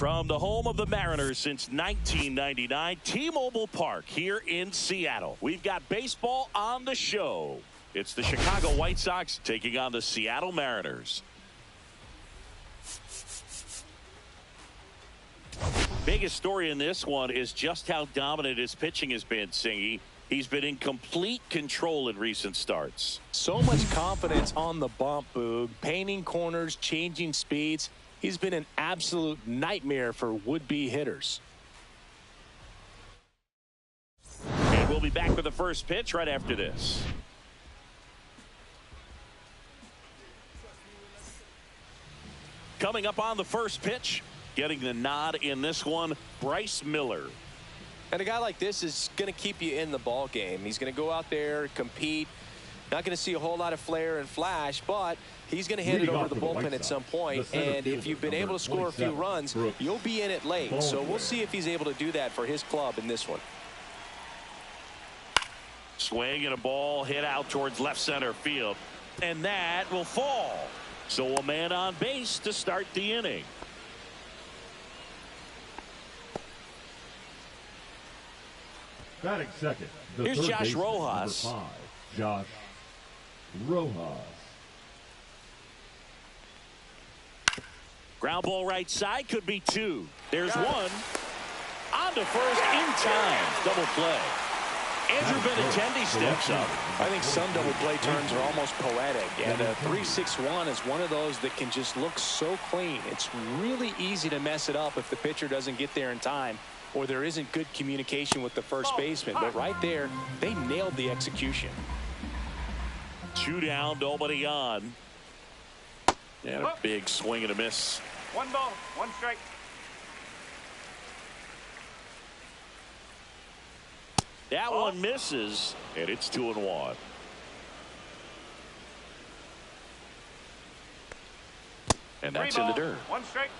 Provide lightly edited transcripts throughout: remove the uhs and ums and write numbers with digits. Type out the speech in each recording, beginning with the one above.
From the home of the Mariners since 1999, T-Mobile Park here in Seattle. We've got baseball on the show. It's the Chicago White Sox taking on the Seattle Mariners. Biggest story in this one is just how dominant his pitching has been, Singy. He's been in complete control in recent starts. So much confidence on the bump, Boog. Painting corners, changing speeds. He's been an absolute nightmare for would-be hitters. And we'll be back with the first pitch right after this. Coming up on the first pitch, getting the nod in this one, Bryce Miller. And a guy like this is going to keep you in the ball game. He's going to go out there, compete. Not going to see a whole lot of flair and flash, but he's going to hand it over to the bullpen at some point. And if you've been able to score a few runs, you'll be in it late. So we'll see if he's able to do that for his club in this one. Swing and a ball hit out towards left center field. And that will fall. So a man on base to start the inning. Batting second. Here's Josh Rojas. Josh Rojas. Ground ball right side, could be two. There's one. On to first in time. Double play. Andrew Benintendi steps up. I think some double play turns are almost poetic, and a 3-6-1 is one of those that can just look so clean. It's really easy to mess it up if the pitcher doesn't get there in time, or there isn't good communication with the first baseman. But right there, they nailed the execution. 2 down, nobody on. And a big swing and a miss. 1 ball, 1 strike. That one misses, and it's 2-1. And that's in the dirt. 1 strike.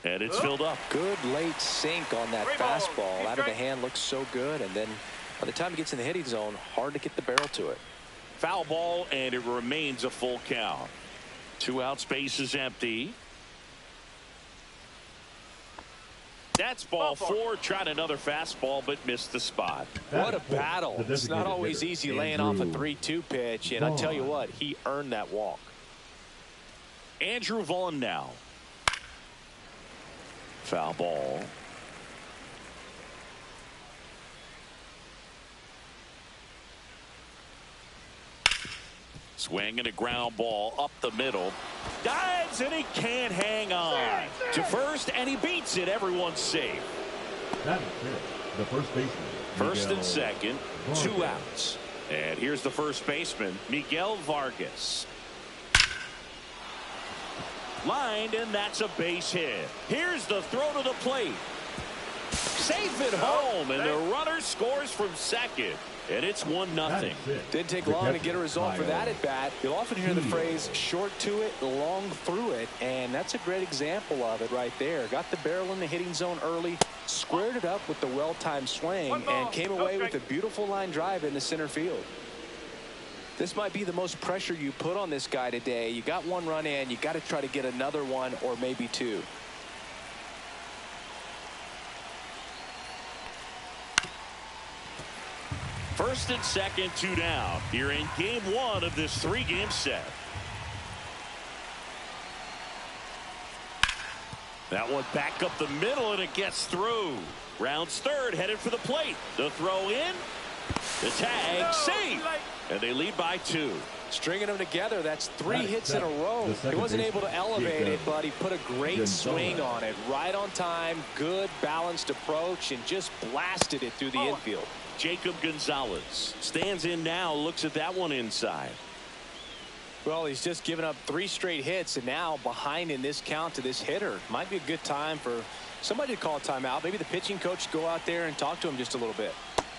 And it's filled up. Good late sink on that fastball. Out of the hand, looks so good. And then by the time he gets in the hitting zone, hard to get the barrel to it. Foul ball, and it remains a full count. 2 out, space is empty. That's ball 4. Tried another fastball, but missed the spot. What a battle. It's not always easy laying off a 3-2 pitch. And I tell you what, he earned that walk. Andrew Vaughn now. Foul ball. Swing and a ground ball up the middle. Dives and he can't hang on to first, and he beats it. Everyone's safe. That is it. The first baseman. First and second, 2 outs. And here's the first baseman, Miguel Vargas. Lined, and that's a base hit. Here's the throw to the plate. Safe at home, and the runner scores from second. And it's 1-0. Didn't take long to get a result for that at bat. You'll often hear the phrase short to it, long through it, and that's a great example of it right there. Got the barrel in the hitting zone early, squared it up with the well-timed swing, and came away with a beautiful line drive in the center field. This might be the most pressure you put on this guy today. You got 1 run in, you got to try to get another 1 or maybe 2. First and second, 2 down. Here in game 1 of this 3-game set. That one back up the middle, and it gets through. Rounds third, headed for the plate. The throw in. The tag, safe. And they lead by 2. Stringing them together, that's 3 hits in a row. He wasn't able to elevate it, but he put a great swing on it. Right on time, good balanced approach, and just blasted it through the infield. Jacob Gonzalez stands in now, looks at that one inside. Well, he's just given up 3 straight hits, and now behind in this count to this hitter. Might be a good time for somebody to call a timeout. Maybe the pitching coach go out there and talk to him just a little bit.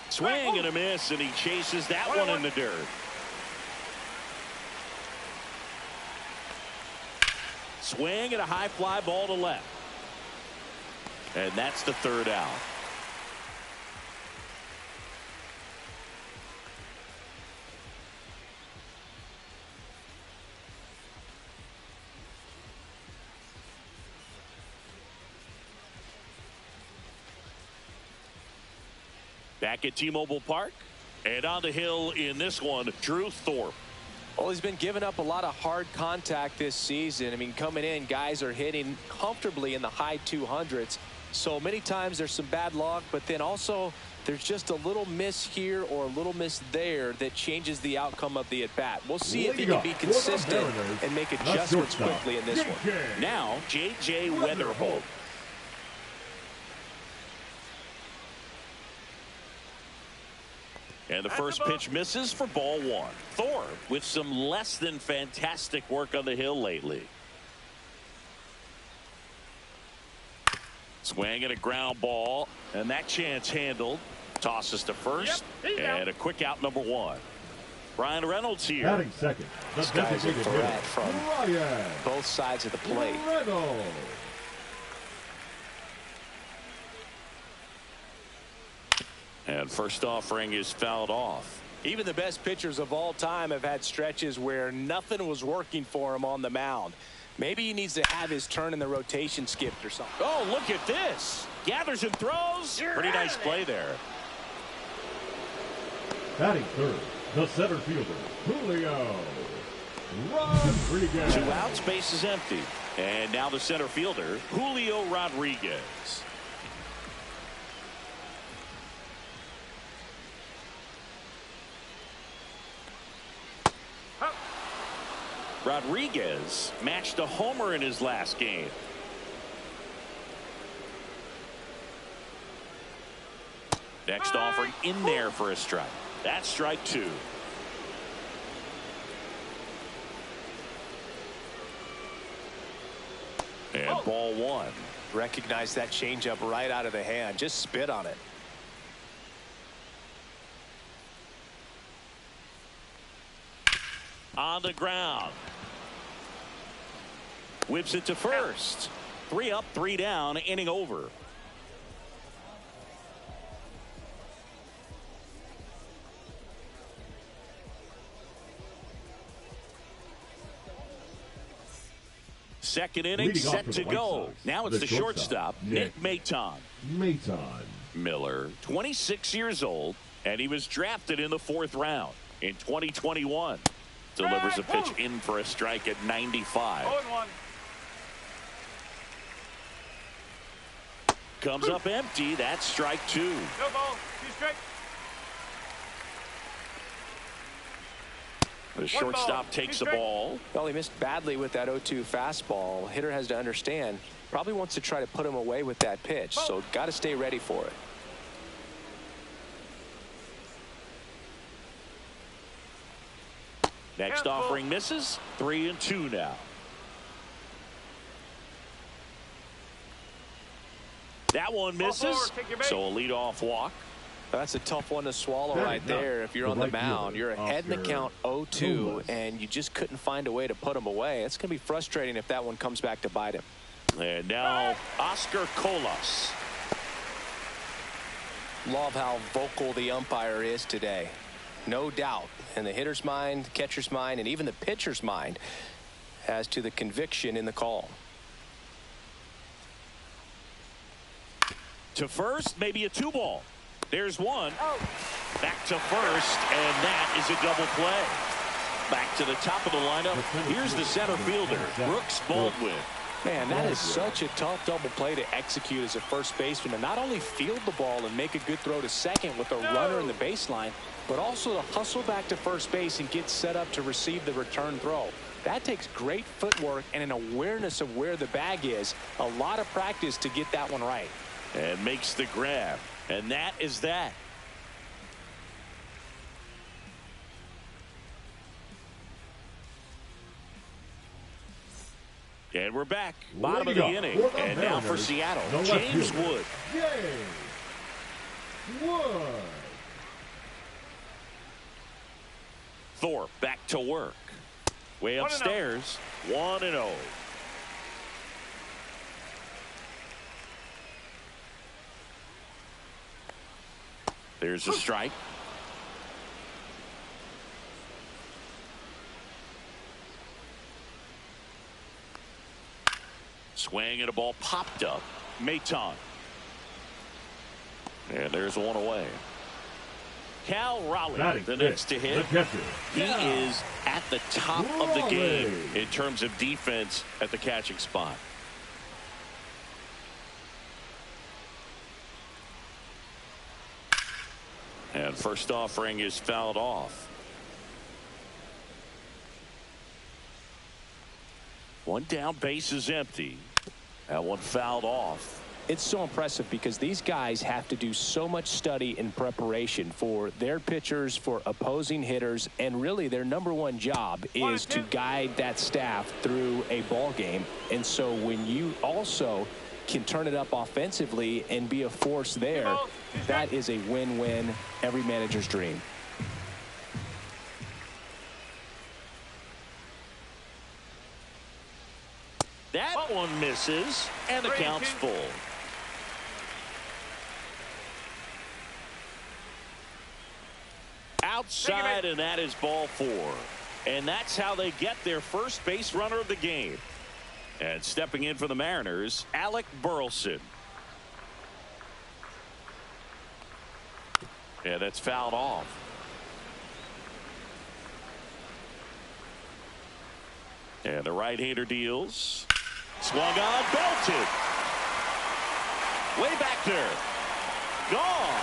Swing and a miss, and he chases that one in the dirt. Swing and a high fly ball to left. And that's the 3rd out. Back at T-Mobile Park. And on the hill in this one, Drew Thorpe. Well, he's been giving up a lot of hard contact this season. I mean, coming in, guys are hitting comfortably in the high 200s. So many times there's some bad luck, but then also there's just a little miss here or a little miss there that changes the outcome of the at-bat. We'll see if he can be consistent and make adjustments quickly in this one. Now, J.J. Weatherholt. And the first pitch misses for ball one. Thorpe with some less than fantastic work on the hill lately. Swing and a ground ball, and that chance handled. Tosses to first, and a quick out number one. Brian Reynolds here. Batting second. This guy's a threat from both sides of the plate. And first offering is fouled off. Even the best pitchers of all time have had stretches where nothing was working for him on the mound. Maybe he needs to have his turn in the rotation skipped or something. Oh, look at this. Gathers and throws. Pretty nice play there. Batting third, the center fielder, Julio Rodriguez. 2 outs, base is empty. And now the center fielder, Julio Rodriguez. Rodriguez matched a homer in his last game. Next offering in there for a strike. That's strike two. And ball one. Recognize that changeup right out of the hand. Just spit on it. On the ground. Whips it to first. 3 up, 3 down, inning over. Second inning set to go. Now it's the shortstop, Nick Maton. Miller, 26 years old, and he was drafted in the 4th round in 2021. Delivers a pitch in for a strike at 95. Comes up empty. That's strike two. No ball. 2 strike. The shortstop takes the ball. Well, he missed badly with that 0-2 fastball. Hitter has to understand, probably wants to try to put him away with that pitch, so got to stay ready for it. Next offering misses. 3-2 now. That one misses. So a leadoff walk. That's a tough one to swallow right there. If you're on the mound, you're ahead in the count 0-2, and you just couldn't find a way to put him away. It's going to be frustrating if that one comes back to bite him. And now Oscar Colas. Love how vocal the umpire is today. No doubt in the hitter's mind, catcher's mind, and even the pitcher's mind as to the conviction in the call. To first, maybe a 2-ball. There's one. Back to first, and that is a double play. Back to the top of the lineup. Here's the center fielder, Brooks Baldwin. Man, that is such a tough double play to execute as a first baseman, and not only field the ball and make a good throw to second with a runner in the baseline, but also to hustle back to first base and get set up to receive the return throw. That takes great footwork and an awareness of where the bag is. A lot of practice to get that one right. And makes the grab. And that is that. And we're back. Bottom of the inning. And now for Seattle, James Wood. Thorpe back to work. Way upstairs. 1-0. There's a strike. Swing and a ball popped up. Maton. And there's one away. Cal Raleigh, Batting the next to hit. the catcher. He is at the top of the game in terms of defense at the catching spot. And first offering is fouled off. One down, base is empty. That one fouled off. It's so impressive because these guys have to do so much study and preparation for their pitchers, for opposing hitters, and really their #1 job is to guide that staff through a ball game. And so when you also can turn it up offensively and be a force there, that is a win-win, every manager's dream. That one misses, and the count's full. Outside, and that is ball 4. And that's how they get their first base runner of the game. And stepping in for the Mariners, Alec Burleson. Yeah, that's fouled off. And the right-hander deals. Swung on, belted. Way back there. Gone.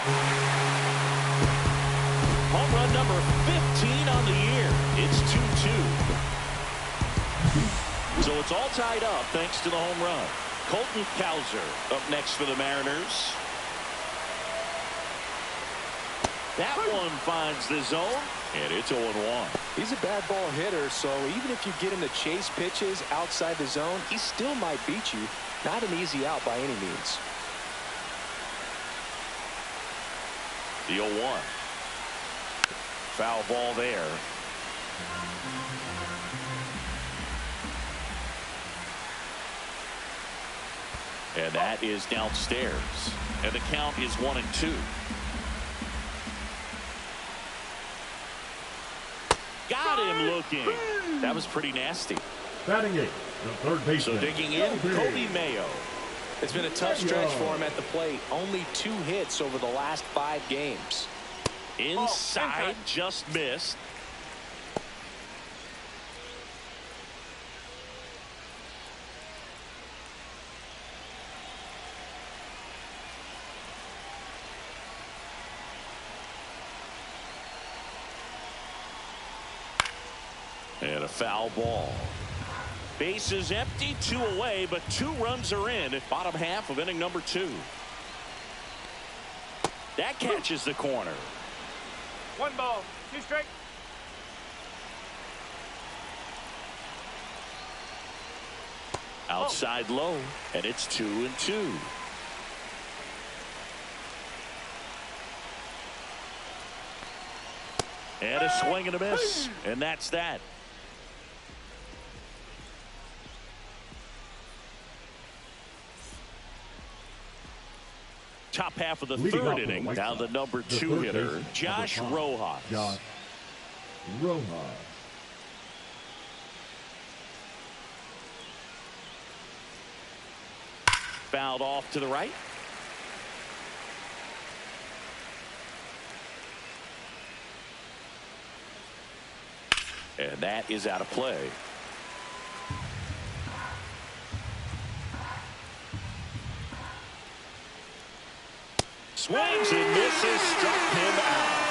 Home run number 15 on the year. It's 2-2. So it's all tied up thanks to the home run. Colton Cowser up next for the Mariners. That one finds the zone, and it's 0-1. He's a bad ball hitter, so even if you get him to chase pitches outside the zone, he still might beat you. Not an easy out by any means. The 0-1. Foul ball there. And that is downstairs. And the count is 1-2. Got him looking. That was pretty nasty. Batting 8, the third baseman. So digging in, Kobe Mayo. It's been a tough stretch for him at the plate. Only 2 hits over the last 5 games. Inside, just missed. And a foul ball. Base is empty, 2 away, but 2 runs are in at bottom half of inning number 2. That catches the corner. 1 ball, 2 strike. Outside low, and it's 2-2. And a swing and a miss, and that's that. Top half of the third inning, down the number 2 hitter, Josh Rojas. Josh Rojas. Fouled off to the right. And that is out of play. Swings and misses, struck him out.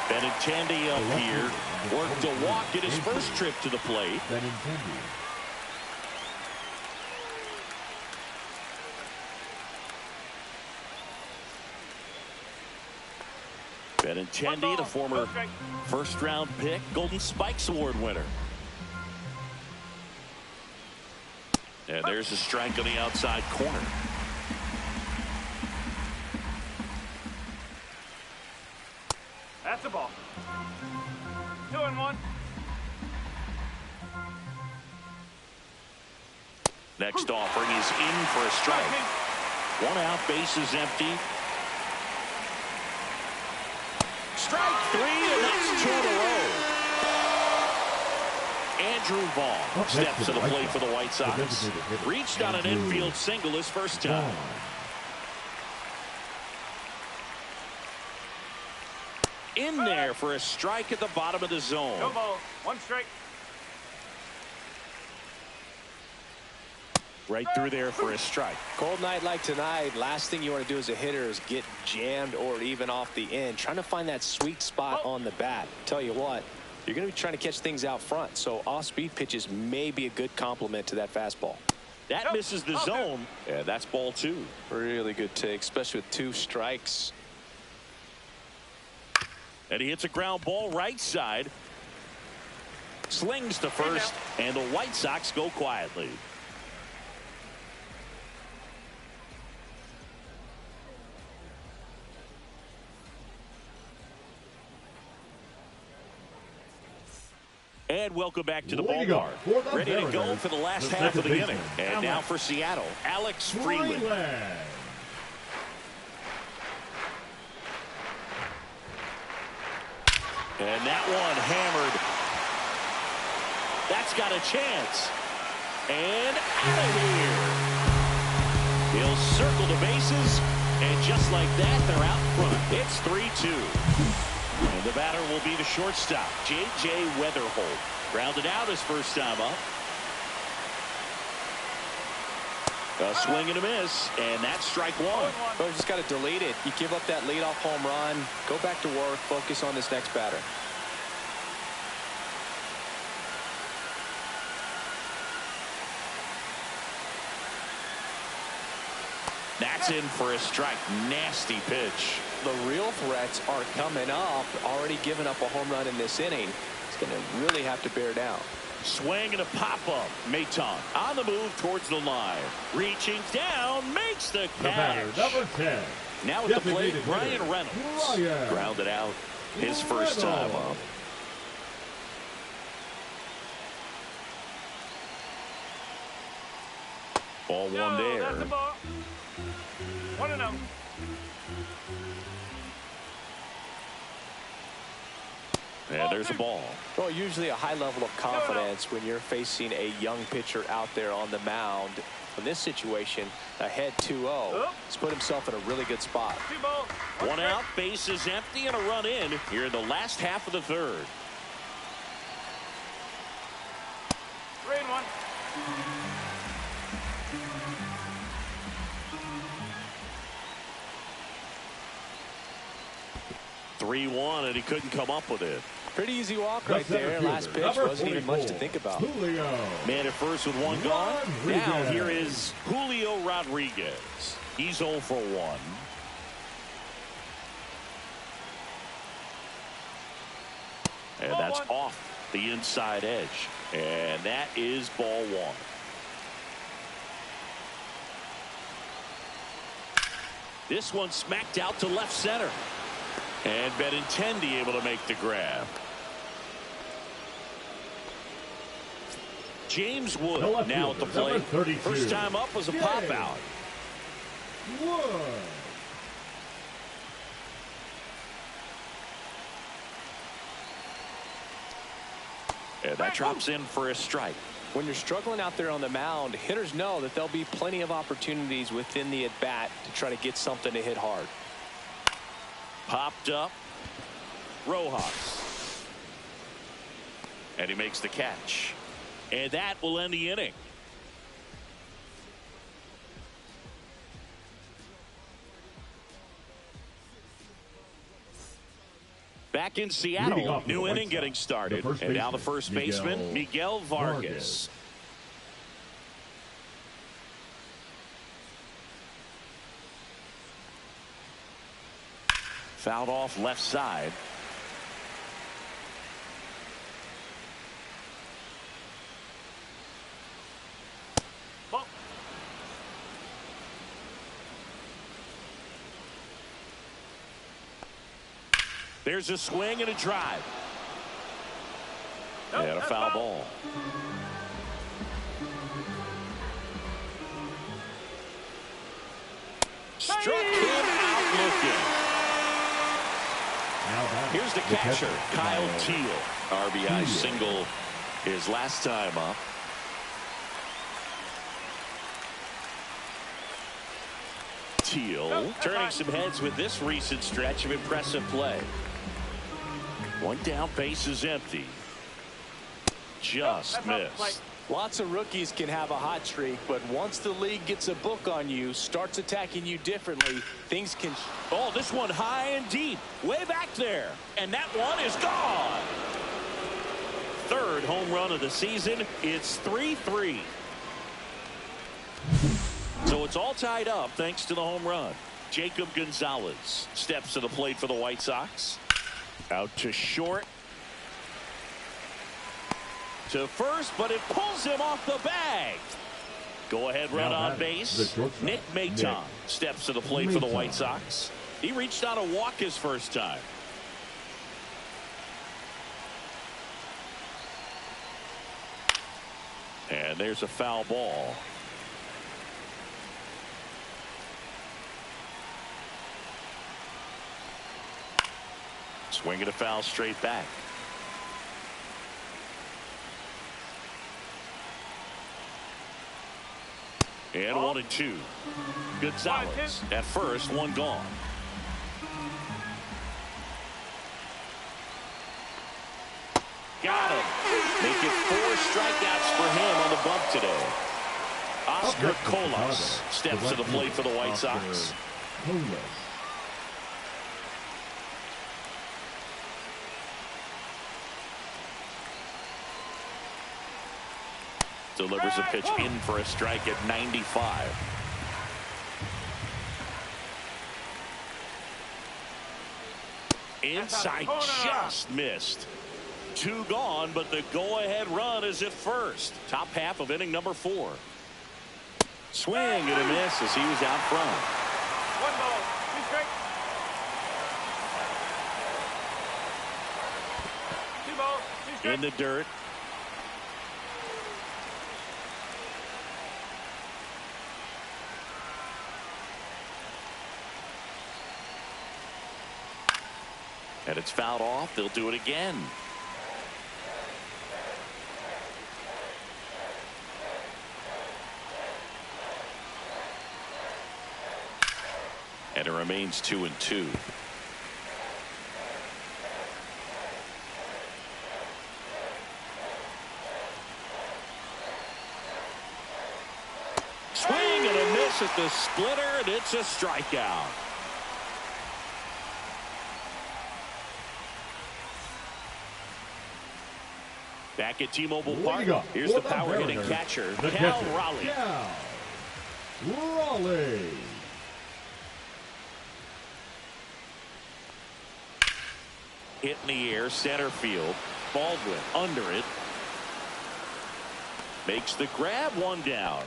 Benintendi up here, worked a walk at his first trip to the plate. Benintendi. Benintendi, the former first-round pick, Golden Spikes Award winner. And there's a strike on the outside corner. That's the ball. 2-1. Next offering is in for a strike. 1 out, base is empty. Strike 3, and that's 2 in a row. Andrew Vaughn steps to the plate for the White Sox. Reached on an infield single his first time. in there for a strike at the bottom of the zone. No ball. One strike. Right through there for a strike. Cold night like tonight, last thing you want to do as a hitter is get jammed or even off the end. Trying to find that sweet spot on the bat. Tell you what, you're going to be trying to catch things out front, so off-speed pitches may be a good complement to that fastball. That misses the zone, and that's ball 2. Really good take, especially with 2 strikes. And he hits a ground ball right side. Slings to first, and the White Sox go quietly. And welcome back to the ballpark. Ready to go for the last half of the inning. And now for Seattle, Alex Freeland. And that one hammered. That's got a chance. And out of here. He'll circle the bases. And just like that, they're out front. It's 3-2. And the batter will be the shortstop, J.J. Weatherholt. Grounded out his first time up. A swing and a miss, and that's strike 1. Well, you just got to delete it. You give up that leadoff home run, go back to work, focus on this next batter. That's in for a strike. Nasty pitch. The real threats are coming up. Already given up a home run in this inning. He's going to really have to bear down. Swing and a pop-up. Maton on the move towards the line. Reaching down, makes the catch. Number 10. Now at the plate, Ryan Reynolds. Grounded out his first time up. Ball 1 there. That's a ball. 1-0. And there's a ball. Well, usually a high level of confidence when you're facing a young pitcher out there on the mound. In this situation, ahead 2-0. He's put himself in a really good spot. 2 balls. 1 out, base is empty, and a run in here in the last half of the third. 3-1. 3-1, and he couldn't come up with it. Pretty easy walk right there. Last pitch wasn't even much to think about. Man at first with 1 gone. Now here is Julio Rodriguez. He's 0 for 1. And that's off the inside edge. And that is ball 1. This one smacked out to left center. And Benintendi able to make the grab. James Wood now at the plate. First time up was a pop out. And that drops in for a strike. When you're struggling out there on the mound, hitters know that there'll be plenty of opportunities within the at-bat to try to get something to hit hard. Popped up. Rojas. And he makes the catch. And that will end the inning. Back in Seattle, new inning getting started. And now the first baseman, Miguel Vargas. Fouled off left side. There's a swing and a drive. And a foul ball. Struck him out looking. Here's the catcher, Kyle Teal. RBI single his last time up. Teal turning some heads with this recent stretch of impressive play. One down, base is empty. Just missed. Lots of rookies can have a hot streak, but once the league gets a book on you, starts attacking you differently, things can... Oh, this one high and deep, way back there. And that one is gone. Third home run of the season. It's 3-3. So it's all tied up thanks to the home run. Jacob Gonzalez steps to the plate for the White Sox. Out to short. To first, but it pulls him off the bag. Go ahead run on base. Nick Maton steps to the plate for the White Sox. He reached on a walk his first time. And there's a foul ball. Swinging a foul straight back. And 1-2. Gonzalez at first, one gone. Got him. Make it 4 strikeouts for him on the bump today. Oscar Colas steps to the plate for the White Sox. Delivers a pitch in for a strike at 95. Inside, just missed. 2 gone, but the go-ahead run is at first. Top half of inning number 4. Swing and a miss as he was out front. 1 ball, 2 strikes. 2 balls, 2 strikes. In the dirt. And it's fouled off. They'll do it again. And it remains 2-2. Swing and a miss at the splitter, and it's a strikeout. Back at T-Mobile Park, here's the power hitting catcher, Cal Raleigh. Raleigh. Hit in the air, center field. Baldwin under it. Makes the grab, 1 down.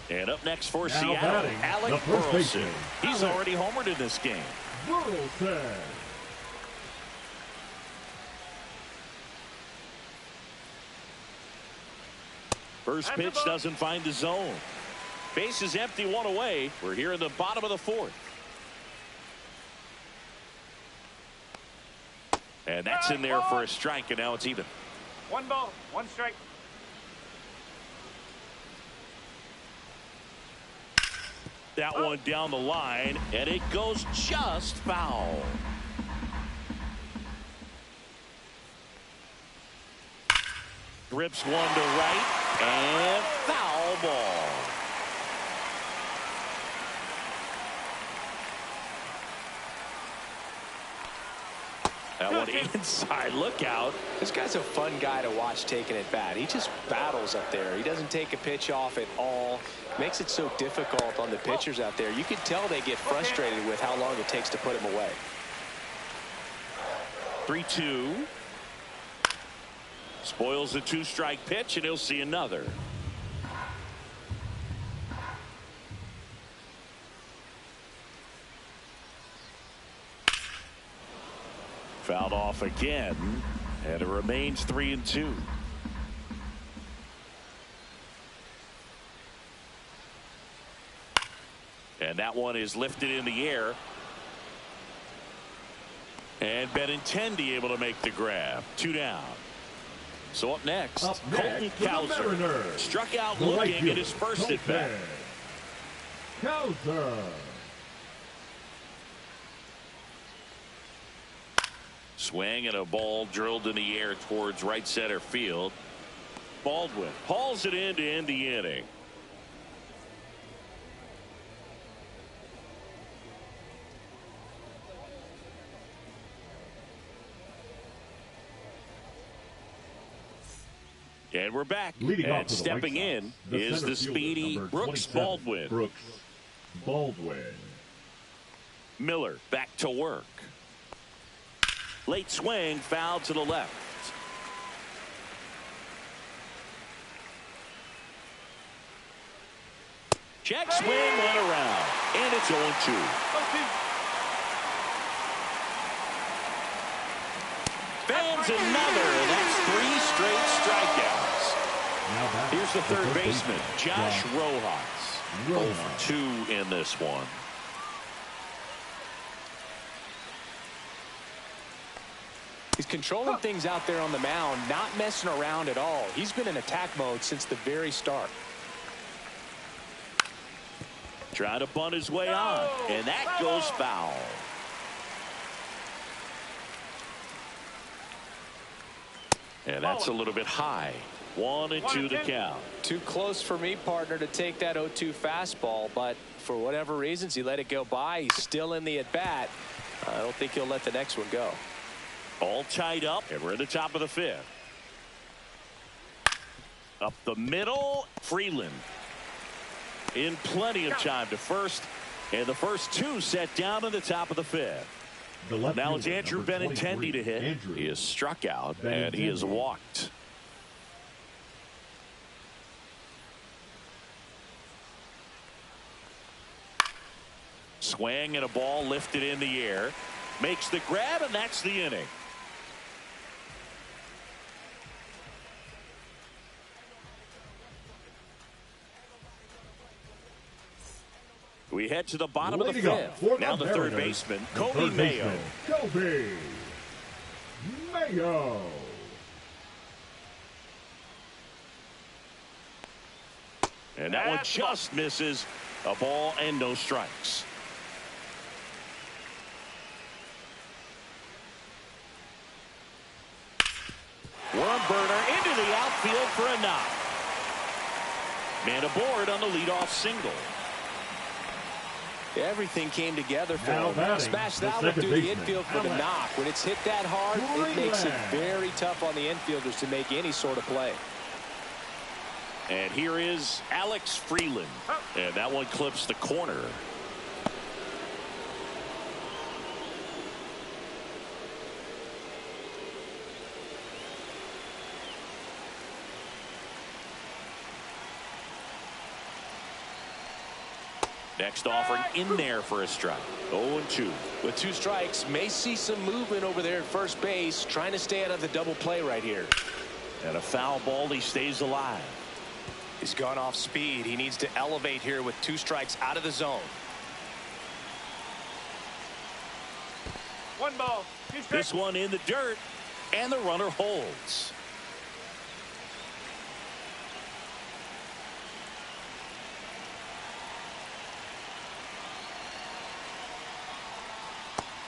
And up next for Seattle, Alec Burleson. He's already homered in this game. Burleson. First pitch doesn't find the zone. Base is empty, 1 away. We're here in the bottom of the 4th. And that's in there for a strike, and now it's even. 1 ball, 1 strike. That one down the line, and it goes just foul. Rips one to right, and foul ball. That one inside, look out. This guy's a fun guy to watch taking at bat. He just battles up there. He doesn't take a pitch off at all. Makes it so difficult on the pitchers out there. You can tell they get frustrated with how long it takes to put him away. 3-2. Spoils the 2-strike pitch, and he'll see another. Fouled off again, and it remains 3-2. And that one is lifted in the air. And Benintendi able to make the grab. 2 down. So up next, Colton Cowser struck out looking at his first at bat. Cowser. Swing and a ball drilled in the air towards right center field. Baldwin hauls it in to end the inning. And we're back. Leading off And for the stepping White in Sox, the is center the fielder, speedy number Brooks 27, Baldwin. Brooks Baldwin. Miller back to work. Late swing, foul to the left. Check swing, went around, and it's 0-2. Fans another, and that's 3 straight strikeouts. Here's the third baseman, Josh Rojas. 0 for 2 in this one. He's controlling things out there on the mound, not messing around at all. He's been in attack mode since the very start. Trying to bunt his way on, and that goes foul. And that's a little bit high. 1-2 the count. Too close for me, partner, to take that 0-2 fastball, but for whatever reasons, he let it go by. He's still in the at-bat. I don't think he'll let the next one go. All tied up, and we're in the top of the 5th. Up the middle, Freeland. In plenty of time to first, and the first 2 set down in the top of the 5th. Now it's Andrew Benintendi to hit. He is struck out, and he is walked. Swing and a ball lifted in the air. Makes the grab, and that's the inning. We head to the bottom of the 5th. Now the third baseman, Kobe Mayo. Kobe Mayo. And that one just misses. A ball and no strikes. Worm burner into the outfield for a knock. Man aboard on the leadoff single. Everything came together for him. Smash that one through the infield for the knock. When it's hit that hard, it makes it very tough on the infielders to make any sort of play. And here is Alex Freeland. And that one clips the corner. Next offering in there for a strike. 0-2. With 2 strikes, may see some movement over there at first base, trying to stay out of the double play right here. And a foul ball, he stays alive. He's gone off speed. He needs to elevate here with 2 strikes out of the zone. 1 ball, 2 strikes. This one in the dirt, and the runner holds.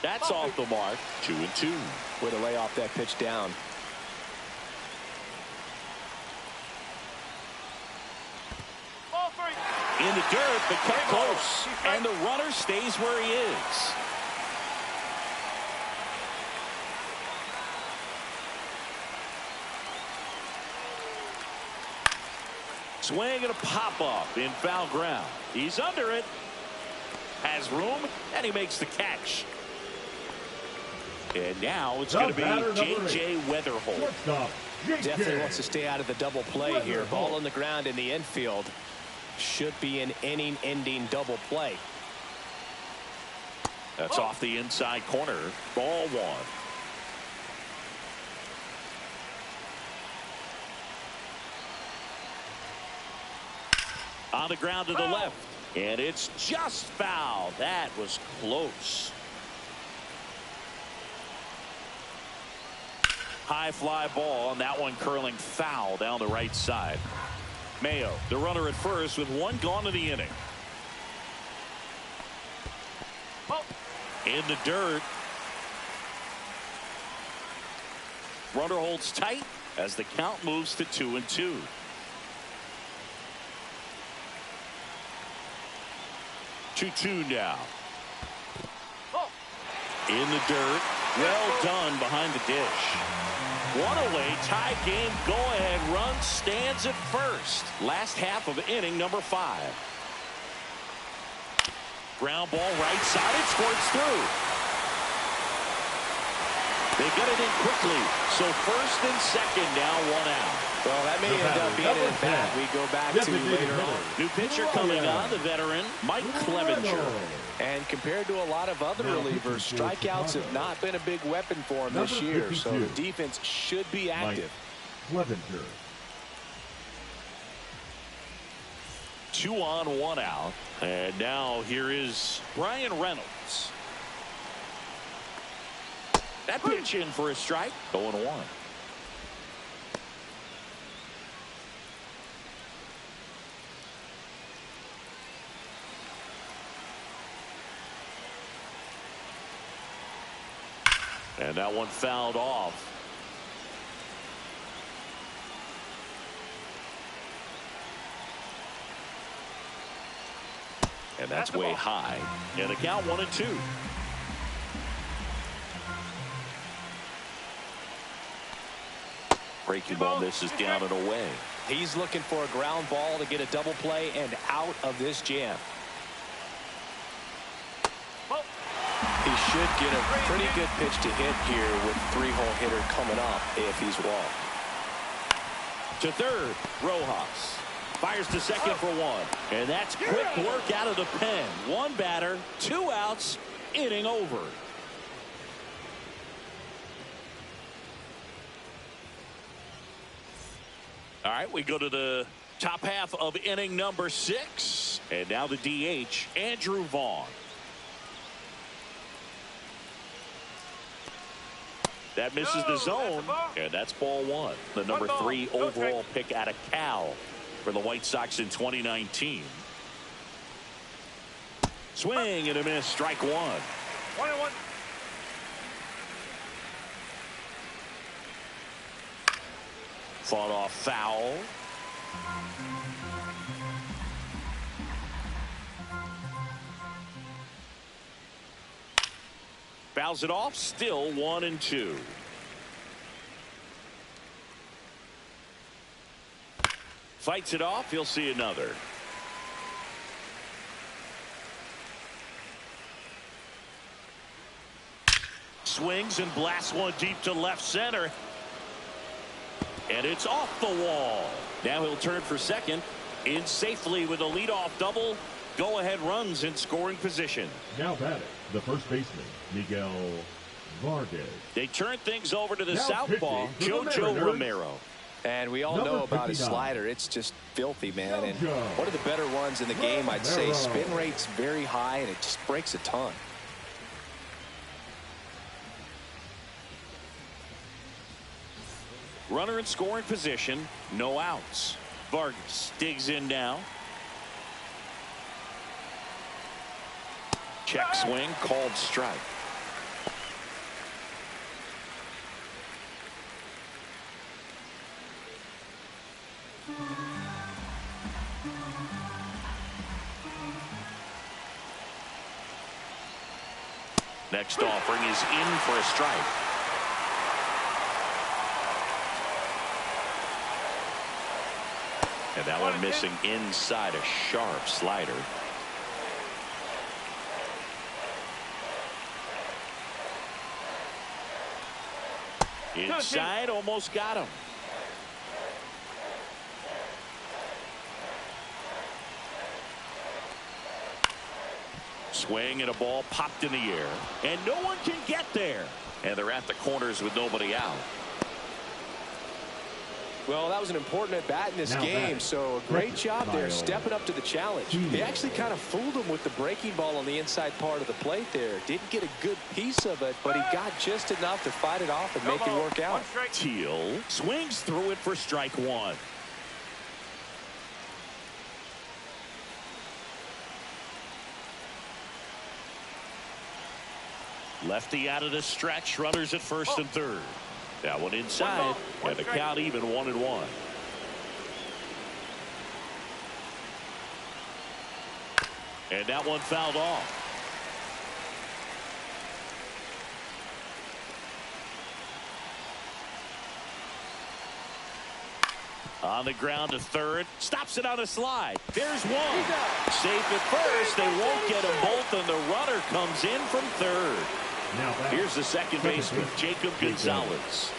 That's off the mark. 2-2. Way to lay off that pitch down. Ball 3. In the dirt, but cut close. And the runner stays where he is. Swing and a pop-up in foul ground. He's under it. Has room, and he makes the catch. And now it's going to be J.J. Weatherholt. Definitely wants to stay out of the double play here. Ball on the ground in the infield. Should be an inning-ending double play. That's off the inside corner. Ball 1. On the ground to the left. And it's just foul. That was close. High fly ball, and that one curling foul down the right side. Mayo, the runner at first with 1 gone in the inning. In the dirt. Runner holds tight as the count moves to 2-2. Two now. In the dirt. Well done behind the dish. One away, tie game, go-ahead run stands at first. Last half of inning number 5. Ground ball right side, it squirts through. They get it in quickly, so first and second now, 1 out. Well, that may end up being an at-bat we go back to later on. New pitcher coming on, the veteran, Mike Clevenger. And compared to a lot of other relievers, strikeouts have not been a big weapon for him this year, so the defense should be active. Clevenger. 2 on, 1 out. And now here is Brian Reynolds. That pitch in for a strike. 0-1. And that one fouled off. And that's way high. And the count 1-2. Breaking ball misses down and away. He's looking for a ground ball to get a double play and out of this jam. He should get a pretty good pitch to hit here with 3-hole hitter coming up if he's walked. To third, Rojas. Fires to second for 1. And that's quick work out of the pen. 1 batter, 2 outs, inning over. All right, we go to the top half of inning number 6. And now the DH, Andrew Vaughn. That misses the zone, and that's ball 1. The number 3 overall pick out of Cal for the White Sox in 2019. Swing and a miss, strike 1. 1-1. Fought off foul. Fouls it off, still 1-2. Fights it off, he'll see another. Swings and blasts one deep to left center. And it's off the wall. Now he'll turn for second. In safely with a leadoff double. Go-ahead runs in scoring position. Now batting, the first baseman, Miguel Vargas. They turn things over to the Now southpaw, pitching for the Jojo Mariners. Romero. And we all Number know about his 59. slider. It's just filthy, man. And Jojo one of the better ones in the game, I'd say. Romero. Spin rate's very high, and it just breaks a ton. Runner in scoring position, no outs. Vargas digs in now. Check swing, called strike. Next offering is in for a strike. And that one missing inside, a sharp slider. Inside, almost got him. Swing and a ball popped in the air. And no one can get there. And they're at the corners with nobody out. Well, that was an important at-bat in this Now game, back. so a great job there Viola. stepping up to the challenge. He actually kind of fooled him with the breaking ball on the inside part of the plate there. Didn't get a good piece of it, but he got just enough to fight it off and make it work out. Teal swings through it for strike 1. Lefty out of the stretch, runners at first and third. That one inside, and the count even 1-1. And that one fouled off. On the ground to third. Stops it on a slide. There's one. Safe at first. They won't get them both, and the runner comes in from third. Now Here's the second baseman, Jacob Gonzalez.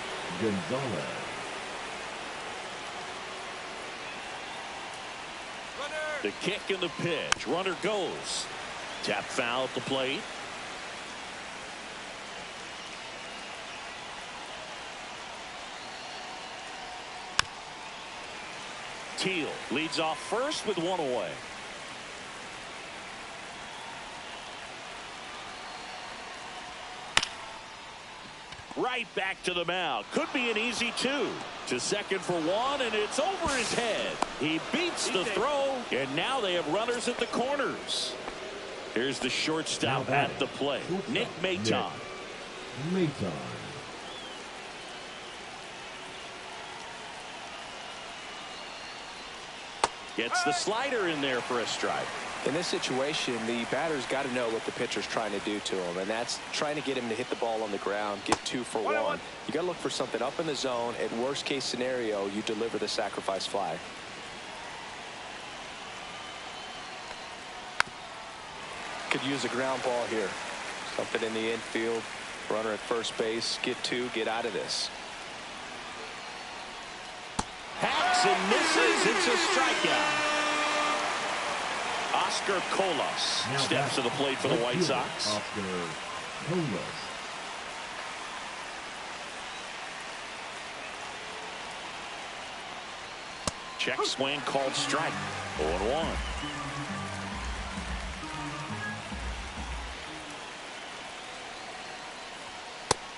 The kick and the pitch. Runner goes. Tap foul at the plate. Teal leads off first with one away. Right back to the mound. Could be an easy two. To second for one, and it's over his head. He beats the throw, and now they have runners at the corners. Here's the shortstop at the plate, Nick Maton. Gets the slider in there for a strike. In this situation, the batter's got to know what the pitcher's trying to do to him, and that's trying to get him to hit the ball on the ground, get 2 for 1. You got to look for something up in the zone. At worst case scenario, you deliver the sacrifice fly. Could use a ground ball here. Something in the infield. Runner at first base. Get 2. Get out of this. Hacks and misses. It's a strikeout. Oscar Colas steps to the plate for the White Sox. Oscar Colas. Check swing called strike. 0-1.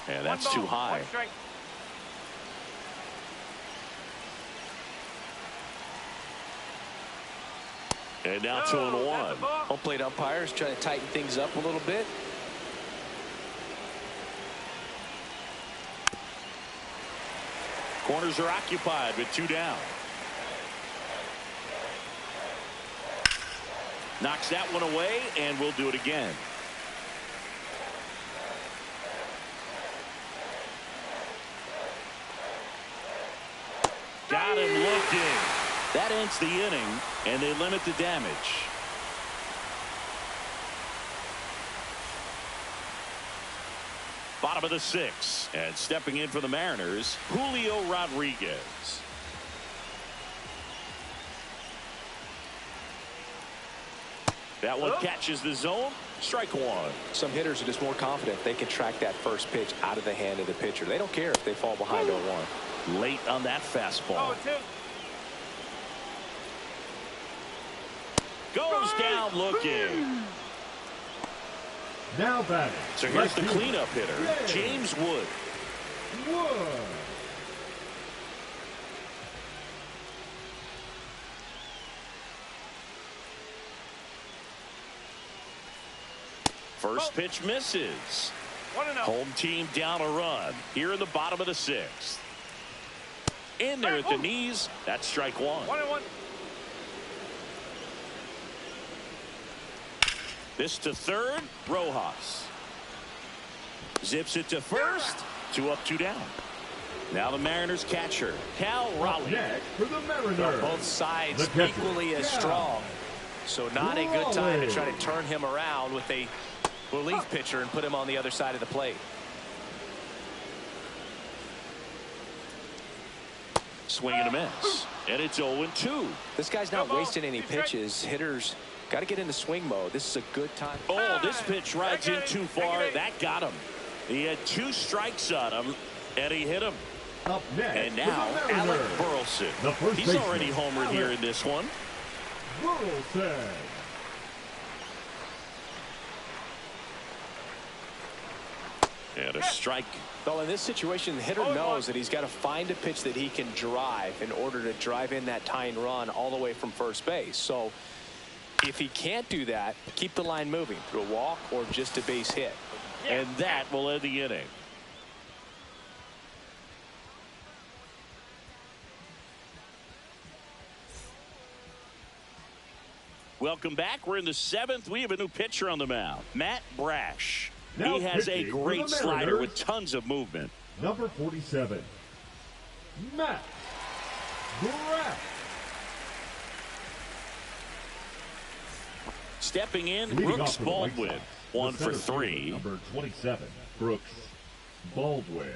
And that's too high. And now 2-1. Home plate umpires trying to tighten things up a little bit. Corners are occupied with 2 down. Knocks that one away, and we'll do it again. Got him looking. That ends the inning, and they limit the damage. Bottom of the 6th, and stepping in for the Mariners, Julio Rodriguez. That one catches the zone. Strike 1. Some hitters are just more confident they can track that first pitch out of the hand of the pitcher. They don't care if they fall behind 0-1. Late on that fastball. Goes down looking. Now batting. So here's the cleanup hitter, James Wood. First pitch misses. Home team down a run here in the bottom of the 6th. In there at the knees. That's strike 1. 1-1. This to third. Rojas zips it to first. 2 up, 2 down. Now the Mariners catcher, Cal Raleigh. Next for the Mariners. Both sides The catcher, equally as strong. So not a good time to try to turn him around with a relief pitcher and put him on the other side of the plate. Swing and a miss. And it's 0-2. This guy's not wasting any pitches. Hitters got to get into swing mode. This is a good time. Oh, this pitch rides in too far. That got him. He had 2 strikes on him, and he hit him. Up next And now Alec Burleson. He's already homered here in this one. Burleson. And a strike. Well, in this situation, the hitter knows that he's got to find a pitch that he can drive in order to drive in that tying run all the way from first base. So if he can't do that, keep the line moving through a walk or just a base hit. And that will end the inning. Welcome back. We're in the 7th. We have a new pitcher on the mound, Matt Brash. Now He has a pitching for great the slider Mariners, with tons of movement. number 47, Matt Brash. Stepping in, Leading Brooks off for the White Baldwin. Sox, 1 the for center fielder, 3. number 27, Brooks Baldwin.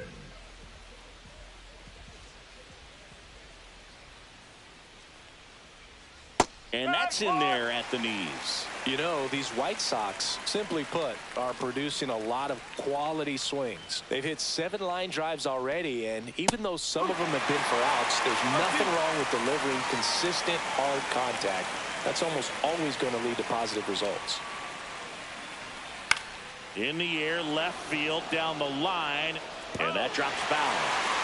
And that's in there at the knees. You know, these White Sox, simply put, are producing a lot of quality swings. They've hit 7 line drives already, and even though some of them have been for outs, there's nothing wrong with delivering consistent, hard contact. That's almost always going to lead to positive results. In the air, left field, down the line, and that drops foul.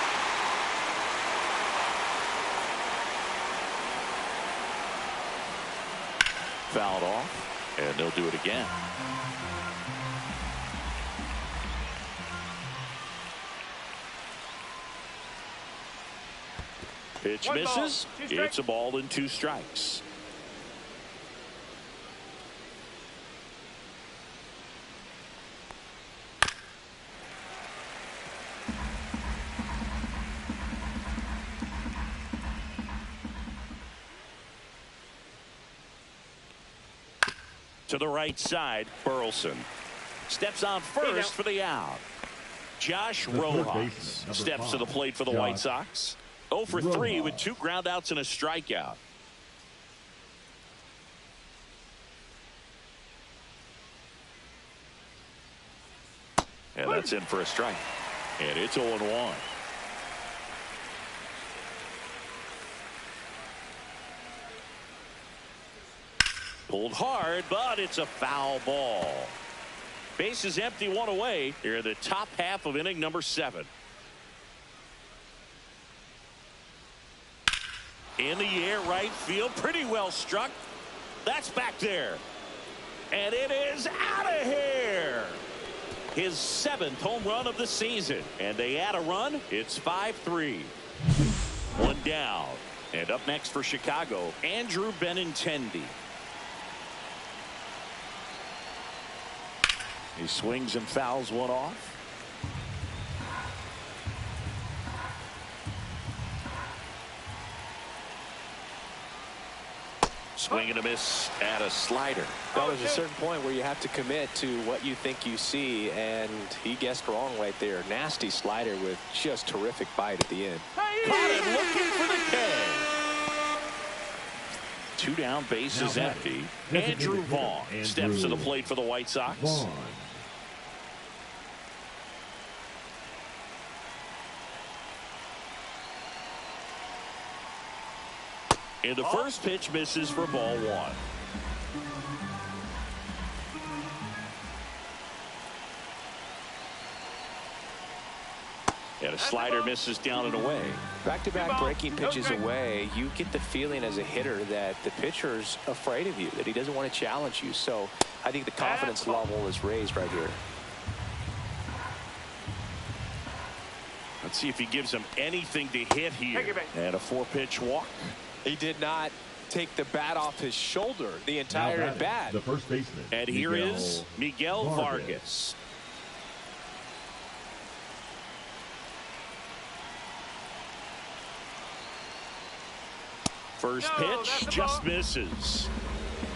Fouled off, and they'll do it again. Pitch misses. It's a ball and 2 strikes. To the right side, Burleson steps on first for the out. Josh Rojas steps to the plate for the White Sox. 0 for 3 with 2 groundouts and a strikeout. And that's in for a strike. And it's 0-1. Pulled hard, but it's a foul ball. Base is empty, 1 away. Here in the top half of inning number 7. In the air, right field, pretty well struck. That's back there. And it is out of here. His 7th home run of the season. And they add a run. It's 5-3. 1 down. And up next for Chicago, Andrew Benintendi. He swings and fouls one off. Swing and a miss at a slider. Well, there's a certain point where you have to commit to what you think you see, and he guessed wrong right there. Nasty slider with just terrific bite at the end. Caught it looking for the K. 2 down, base is empty. Andrew Vaughn steps to the plate for the White Sox. And the first pitch misses for ball 1. And a slider misses down and away. Back-to-back breaking pitches away, you get the feeling as a hitter that the pitcher's afraid of you, that he doesn't want to challenge you. So I think the confidence level is raised right here. Let's see if he gives him anything to hit here. And a 4-pitch walk. He did not take the bat off his shoulder the entire at bat. The first baseman. And here is Miguel Vargas. First pitch just misses.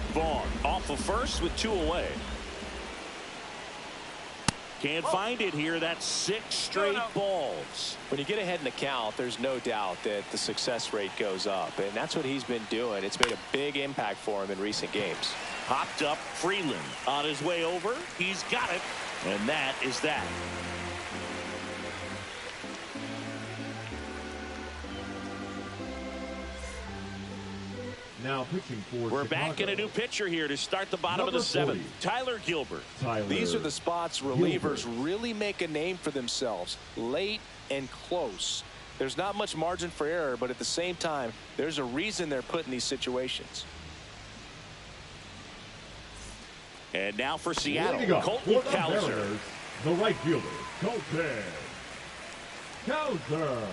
Vaughn off of first with 2 away. Can't find it here. That's 6 straight balls. When you get ahead in the count, there's no doubt that the success rate goes up, and that's what he's been doing. It's made a big impact for him in recent games. Popped up Freeland on his way over. He's got it, and that is that. Now pitching for We're Chicago. back in a new pitcher here to start the bottom Number of the 7th. 40. Tyler Gilbert. These are the spots relievers really make a name for themselves, late and close. There's not much margin for error, but at the same time, there's a reason they're put in these situations. And now for Seattle, Colton Cowser. The right fielder, Colton Cowser.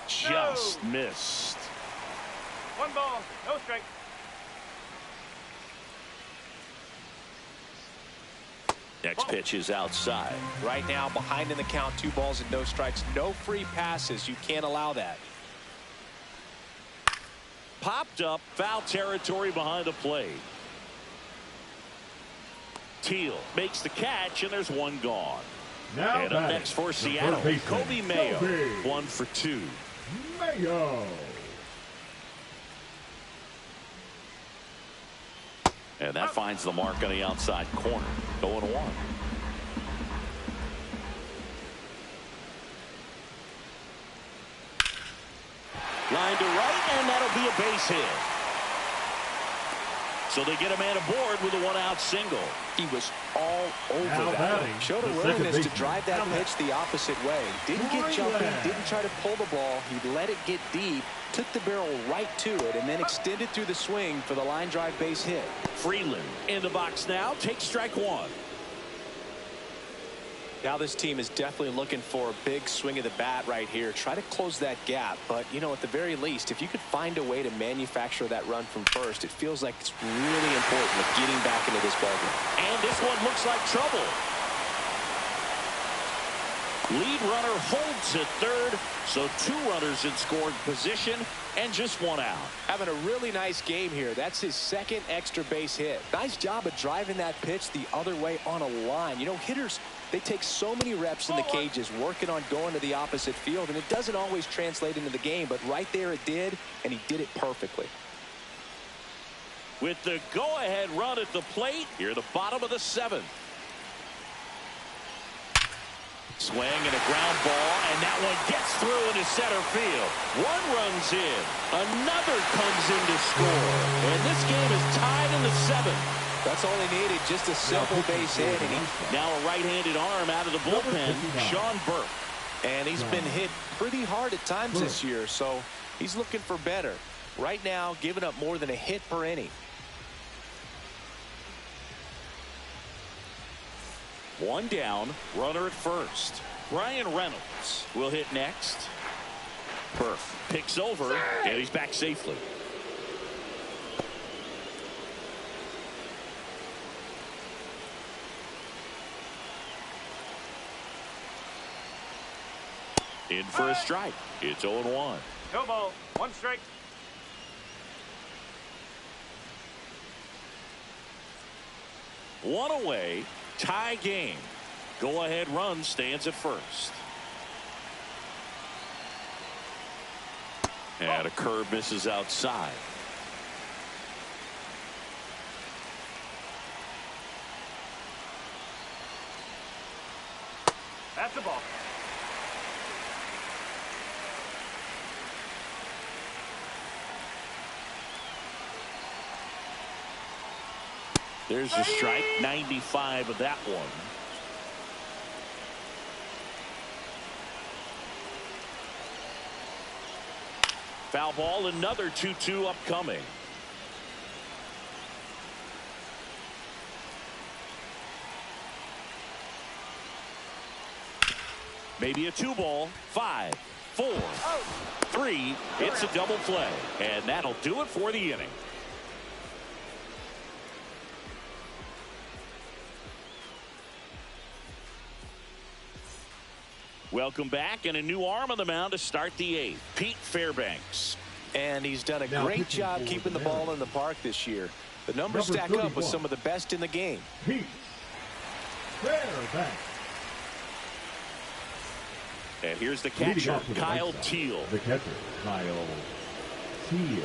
Just missed. 1 ball, no strike. Next pitch is outside. Right now, behind in the count, 2 balls and no strikes. No free passes. You can't allow that. Popped up, foul territory behind the plate. Teal makes the catch, and there's 1 gone. Now And up next for Seattle, Kobe Mayo, 1 for 2. Mayo. And that finds the mark on the outside corner. 0-1. Line to right, and that'll be a base hit. So they get a man aboard with a 1-out single. He was all over Now that. batting, Showed a the willingness second to drive that baseman. pitch the opposite way. Didn't get jumping, didn't try to pull the ball. He let it get deep, took the barrel right to it, and then extended through the swing for the line drive base hit. Freeland in the box now. Takes strike 1. Now this team is definitely looking for a big swing of the bat right here. Try to close that gap. But, you know, at the very least, if you could find a way to manufacture that run from first, it feels like it's really important with getting back into this ballgame. And this one looks like trouble. Lead runner holds at third, so 2 runners in scoring position and just 1 out. Having a really nice game here. That's his 2nd extra base hit. Nice job of driving that pitch the other way on a line. You know, hitters, they take so many reps in the cages working on going to the opposite field, and it doesn't always translate into the game, but right there it did, and he did it perfectly. With the go-ahead run at the plate, here the bottom of the 7th. Swing and a ground ball, and that one gets through into center field. 1 runs in. Another comes in to score. And this game is tied in the 7th. That's all he needed, just a simple base hit. And now a right-handed arm out of the bullpen, Sean Burke. And he's been hit pretty hard at times this year, so he's looking for better. Right now, giving up more than a hit per inning. 1 down, runner at first. Brian Reynolds will hit next. Burke picks over, and he's back safely. In for a strike. It's 0-1. No ball, 1 strike. One away, tie game. Go-ahead run stands at first. And a curve misses outside. That's the ball. There's the strike, 95 of that one. Foul ball, another 2-2 upcoming. Maybe a 2-ball, 5, 4, 3. It's a double play, and that'll do it for the inning. Welcome back, and a new arm on the mound to start the 8th. Pete Fairbanks. And he's done a great job keeping the ball in the park this year. The numbers stack up with some of the best in the game. Pete Fairbanks. And here's the catcher, Kyle Teal. The catcher, Kyle Teal.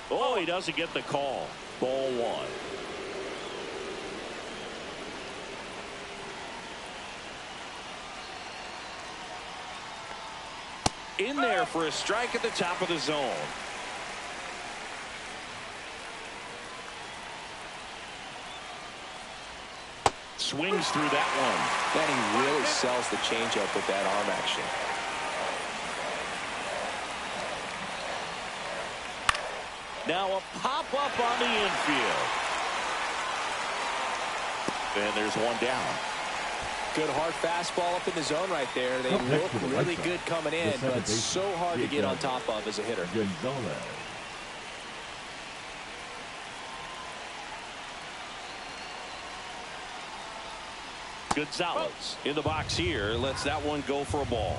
Oh, he doesn't get the call. Ball 1. In there for a strike at the top of the zone. Swings through that one. Then he really sells the changeup with that arm action. Now a pop-up on the infield. And there's 1 down. Good hard fastball up in the zone right there. They look really good coming in, but so hard to get on top of as a hitter. Gonzalez in the box here. Lets that one go for a ball.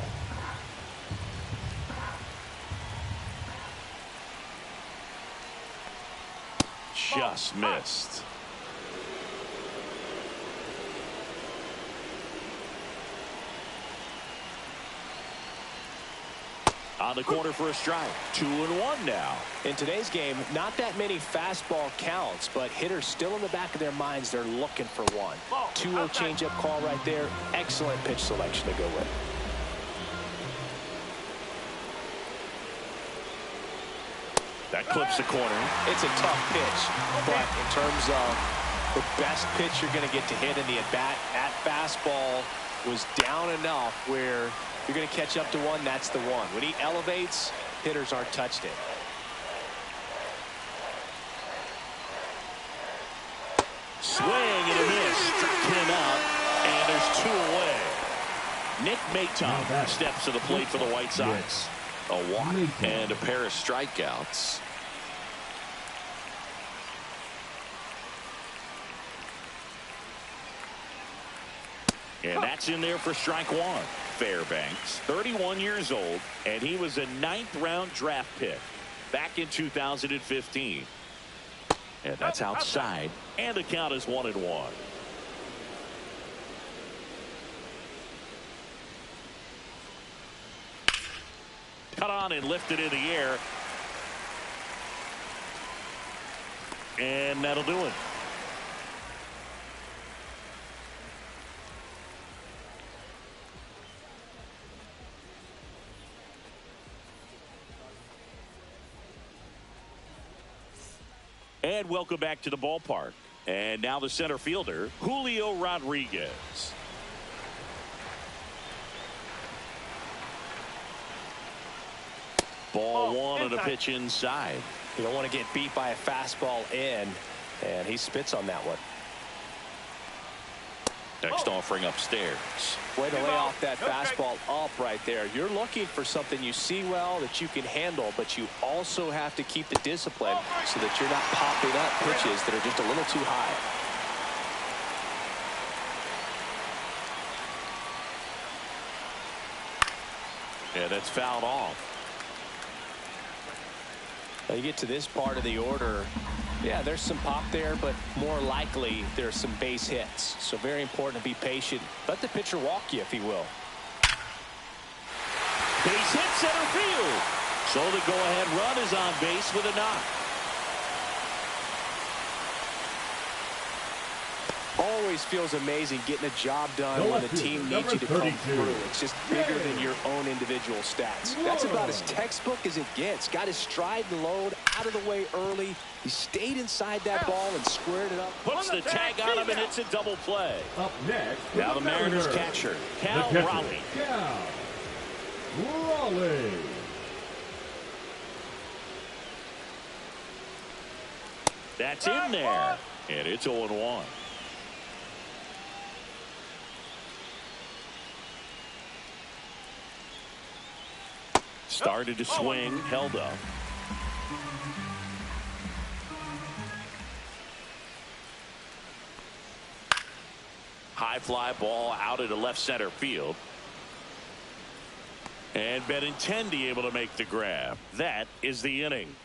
Just missed. On the corner for a strike. 2-1 now. In today's game, not that many fastball counts, but hitters still in the back of their minds, they're looking for one. 2-0 changeup call right there. Excellent pitch selection to go with. That clips the corner. It's a tough pitch, but in terms of the best pitch you're going to get to hit in the at-bat, that fastball was down enough where you're going to catch up to one. That's the one. When he elevates, hitters aren't touched it. Swing and a miss. Struck him out, and there's 2 away. Nick Maton steps to the plate for the White Sox. A walk and a pair of strikeouts. And that's in there for strike 1. Fairbanks, 31 years old, and he was a 9th-round draft pick back in 2015. And that's outside, and the count is 1-1. Cut on and lifted in the air. And that'll do it. And welcome back to the ballpark. And now the center fielder, Julio Rodriguez. Ball 1 on a pitch inside. You don't want to get beat by a fastball in, and he spits on that one. Next offering upstairs. Way to lay off that fastball up right there. You're looking for something you see well that you can handle, but you also have to keep the discipline so that you're not popping up pitches that are just a little too high. Yeah, that's fouled off. Now you get to this part of the order. Yeah, there's some pop there, but more likely there's some base hits. So very important to be patient. Let the pitcher walk you, if he will. Base hit center field. So the go-ahead run is on base with a knock. Always feels amazing getting a job done when the team needs you to come through. It's just bigger than your own individual stats. That's about as textbook as it gets. Got his stride and load out of the way early. He stayed inside that ball and squared it up. Puts the tag on him, and it's a double play. Up next, now the Mariners catcher, Cal Raleigh. Cal Raleigh. That's in there, and it's 0-1. Started to swing, held up. High fly ball out into left center field. And Benintendi able to make the grab. That is the inning.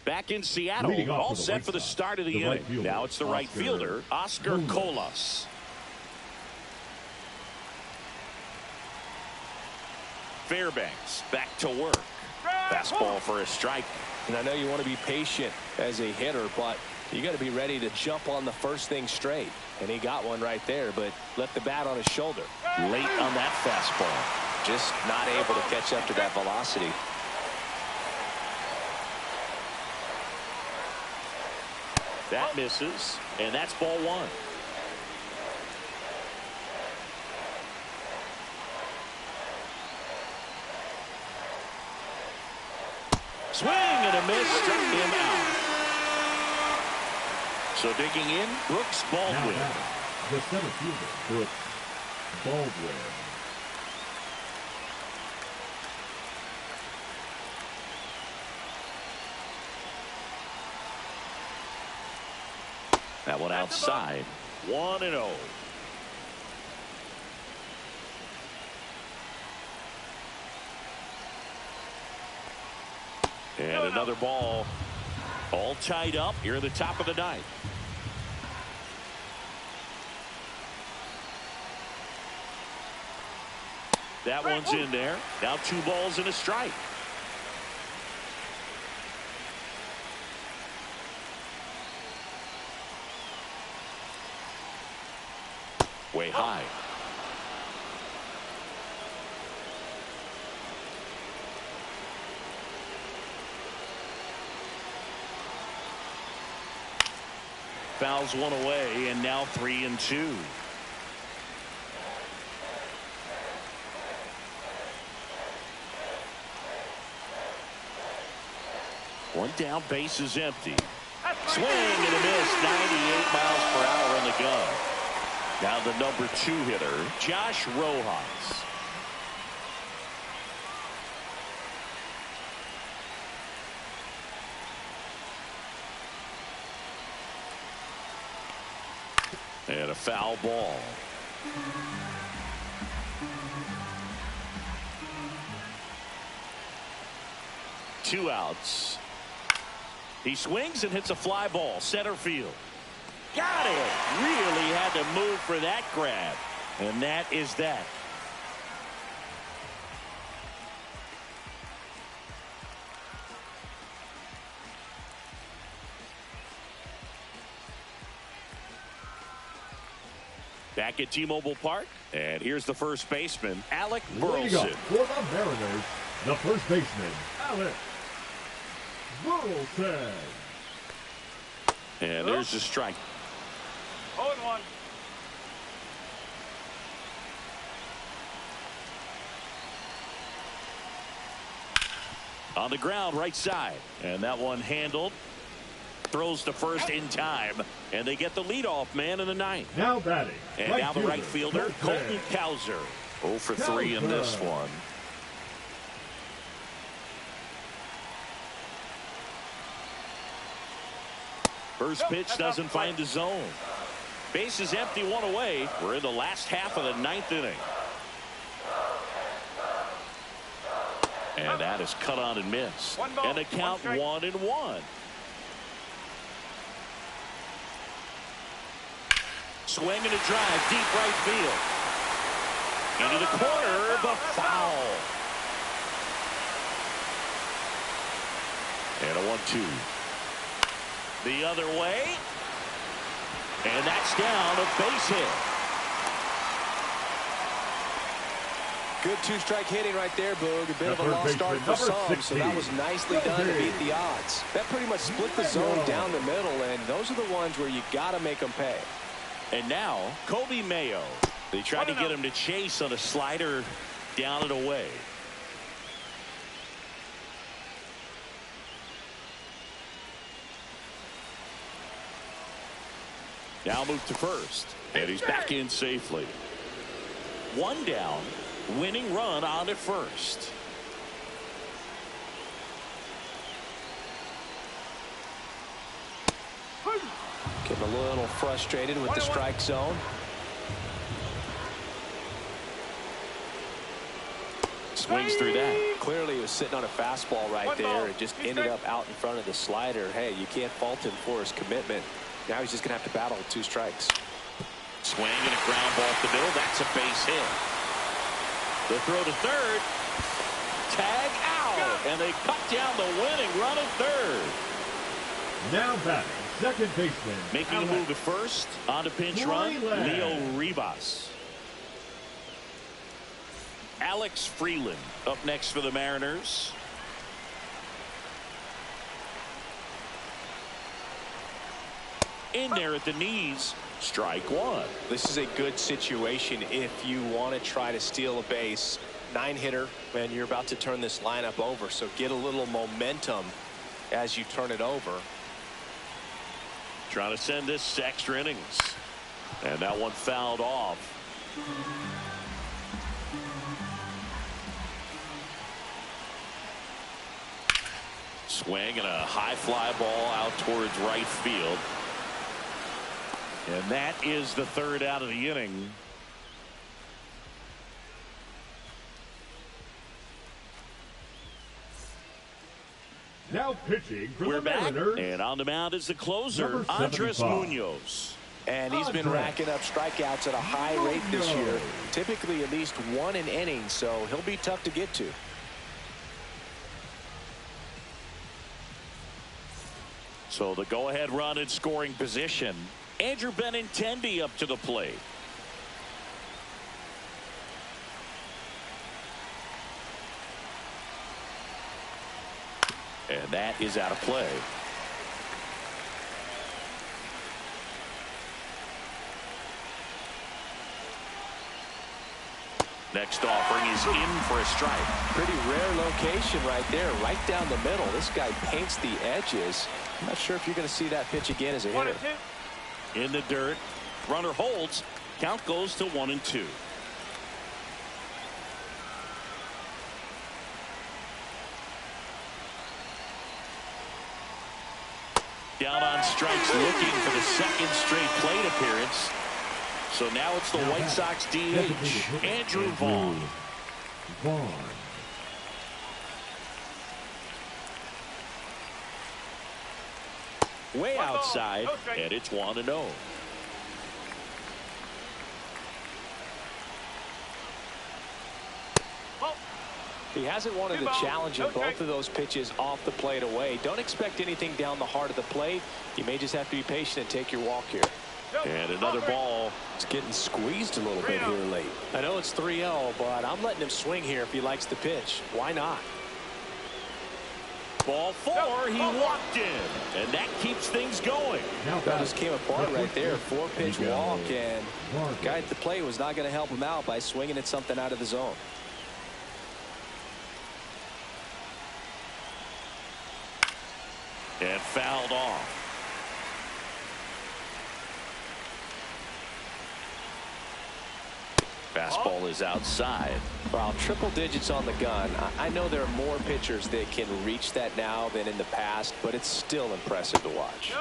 Back in Seattle, all set for the start of the inning. Now it's the right fielder, Oscar Colas. Fairbanks back to work. Fastball for a strike. And I know you want to be patient as a hitter, but you got to be ready to jump on the first thing straight. And he got one right there, but left the bat on his shoulder. Late on that fastball. Just not able to catch up to that velocity. That misses, and that's ball 1. Swing and a miss, struck him out. So digging in, Brooks Baldwin. Now the center fielder, Brooks Baldwin. That one outside. 1-0. And another ball. All tied up here at the top of the ninth. That one's in there. Now 2 balls and a strike. Way high. Fouls one away, and now 3-2. One down, base is empty. Swing and a miss. 98 miles per hour in the gun. Now the number 2 hitter, Josh Rojas. And a foul ball. Two outs. He swings and hits a fly ball, center field. Got it. Really had to move for that grab. And that is that. Back at T-Mobile Park, and here's the first baseman, Alec Leading up Burleson. for the Mariners, the first baseman, Alec Burleson. And there's the strike. 0-1. On the ground, right side. And that one handled. Throws to first in time. And they get the leadoff man in the ninth. Now batting. And now the right fielder, Colton Cowser. 0 for 3 in this one. First pitch doesn't find the zone. Base is empty, 1 away. We're in the last half of the 9th inning. And that is cut on and missed. And the count 1-1. Swing and a drive, deep right field. Into the corner, the foul. And a 1-2. The other way. And that's down, a base hit. Good 2-strike hitting right there, Boog. A bit of a lost start for some, so that was nicely done to beat the odds. That pretty much split the zone down the middle, and those are the ones where you got to make them pay. And now, Kobe Mayo. They tried to get him to chase on a slider down and away. Now move to first. And he's back in safely. 1 down. Winning run on at first. Getting a little frustrated with the strike zone. Swings through that. Clearly he was sitting on a fastball right there and just ended up out in front of the slider. Hey, you can't fault him for his commitment. Now he's just going to have to battle with 2 strikes. Swing and a ground ball up the middle. That's a base hit. The throw to third. Tag out. And they cut down the winning run at third. Now batting, second baseman. Making a move to first. On to pinch run, Leo Rivas. Alex Freeland up next for the Mariners. In there at the knees. Strike 1. This is a good situation if you want to try to steal a base. 9-hitter, and you're about to turn this lineup over, so get a little momentum as you turn it over. Trying to send this to extra innings. And that one fouled off. Swing and a high fly ball out towards right field. And that is the third out of the inning. Now pitching for We're the back, Mariners. and on the mound is the closer, Number Andres 75. Munoz. And he's been racking up strikeouts at a high rate this year, typically at least one an inning, so he'll be tough to get to. So the go-ahead run in scoring position. Andrew Benintendi up to the plate. And that is out of play. Next offering is in for a strike. Pretty rare location right there, right down the middle. This guy paints the edges. I'm not sure if you're going to see that pitch again as a hitter. In the dirt. Runner holds. Count goes to 1-2. Down on strikes, looking for the second straight plate appearance. So now it's the White Sox DH, Andrew Vaughn. Way outside, and it's 1-0. He hasn't wanted to challenge in both of those pitches off the plate away. Don't expect anything down the heart of the plate. You may just have to be patient and take your walk here. And another ball. It's getting squeezed a little bit here late. I know it's 3-0, but I'm letting him swing here if he likes the pitch. Why not? Ball 4, he walked in, and that keeps things going. That just came apart right there. 4-pitch walk, and the guy at the plate was not going to help him out by swinging at something out of the zone. And fouled off. Fastball is outside. Well, triple digits on the gun. I know there are more pitchers that can reach that now than in the past, but it's still impressive to watch.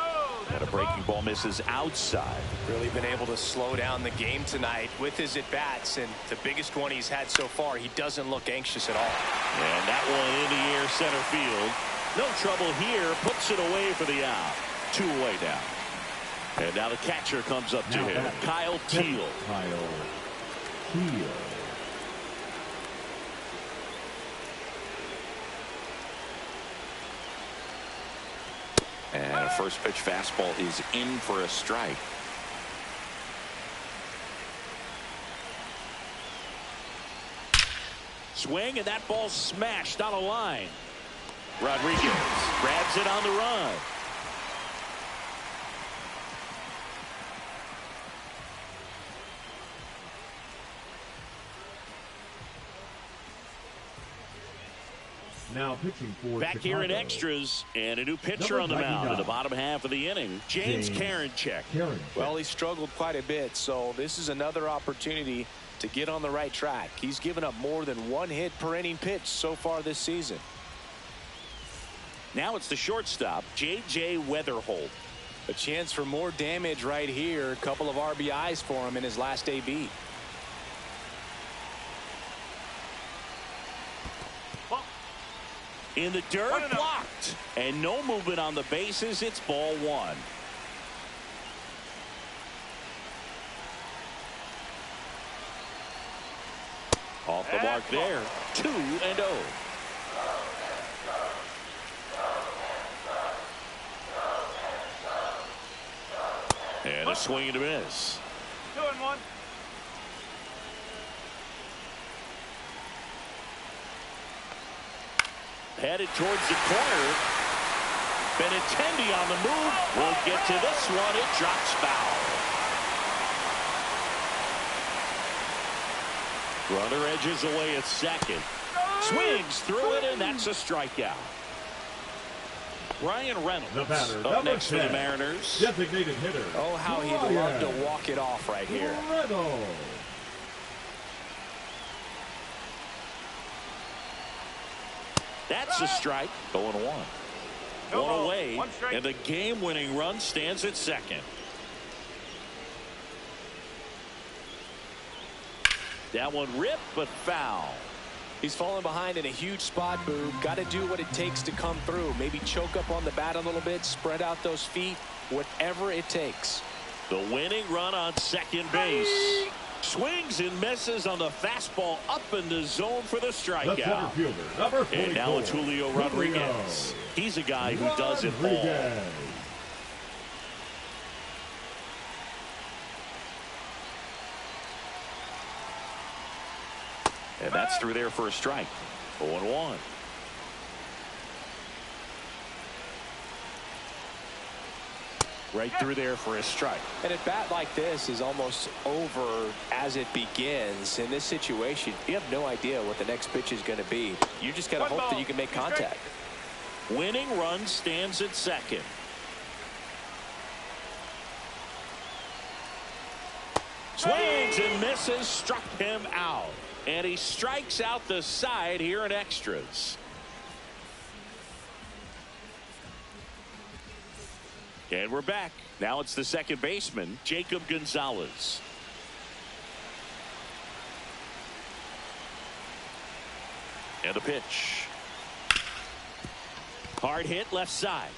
And a breaking ball misses outside. Really been able to slow down the game tonight with his at-bats, and the biggest one he's had so far. He doesn't look anxious at all. And that one in the air, center field. No trouble here, puts it away for the out. 2 away now. And now the catcher comes up to him, Kyle Teal. And a first pitch fastball is in for a strike. Swing, and that ball smashed on a line. Rodriguez grabs it on the run. Now pitching for Back here in Chicago. extras, and a new pitcher on the mound in the bottom half of the inning, James Karinchak. Well, he struggled quite a bit, so this is another opportunity to get on the right track. He's given up more than 1 hit per inning pitch so far this season. Now it's the shortstop, J.J. Weatherholt. A chance for more damage right here. A couple of RBIs for him in his last AB. In the dirt, blocked. And no movement on the bases. It's ball 1. Off the mark there. 2-0. And a swing and a miss. 2-1. Headed towards the corner. Benintendi on the move. Will get to this one. It drops foul. Runner edges away at second. Swings through it, and that's a strikeout. Ryan Reynolds The batter, up number next for the 10. Mariners. Designated hitter. Oh, how he'd love to walk it off right here. Reynolds. That's a strike. 0-1. No One ball, away, one strike. and the game-winning run stands at second. That one ripped, but foul. He's falling behind in a huge spot, Boo. Got to do what it takes to come through. Maybe choke up on the bat a little bit, spread out those feet, whatever it takes. The winning run on second base. Swings and misses on the fastball up in the zone for the The center strikeout. fielder, number 44. And now it's Julio Rodriguez. He's a guy who does it all. Rodriguez. And that's through there for a strike. 0-1. Right through there for a strike. And a bat like this is almost over as it begins. In this situation, you have no idea what the next pitch is going to be. You just got to hope that you can make contact. Winning run stands at second. Swings and misses, struck him out. And he strikes out the side here in extras. And we're back. Now it's the second baseman, Jacob Gonzalez. And a pitch. Hard hit left side.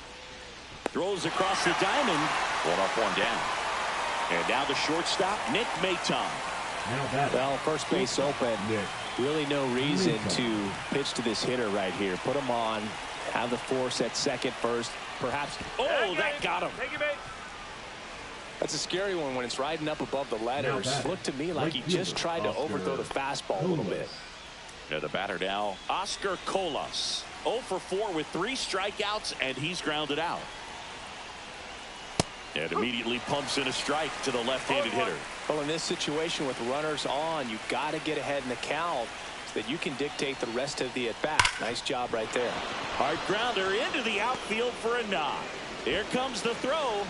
Throws across the diamond. One up, one down. And now the shortstop, Nick Maton. Well, first base open. Really no reason to pitch to this hitter right here. Put him on. Have the force at second first. Perhaps. Oh, that got him. Take it, mate. That's a scary one when it's riding up above the letters. Looked to me like he just tried to overthrow the fastball a little bit. And the batter now, Oscar Colas. 0 for 4 with 3 strikeouts, and he's grounded out. And immediately pumps in a strike to the left-handed hitter. Well, in this situation with runners on, you've got to get ahead in the count so that you can dictate the rest of the at-bat. Nice job right there. Hard grounder into the outfield for a knock. Here comes the throw.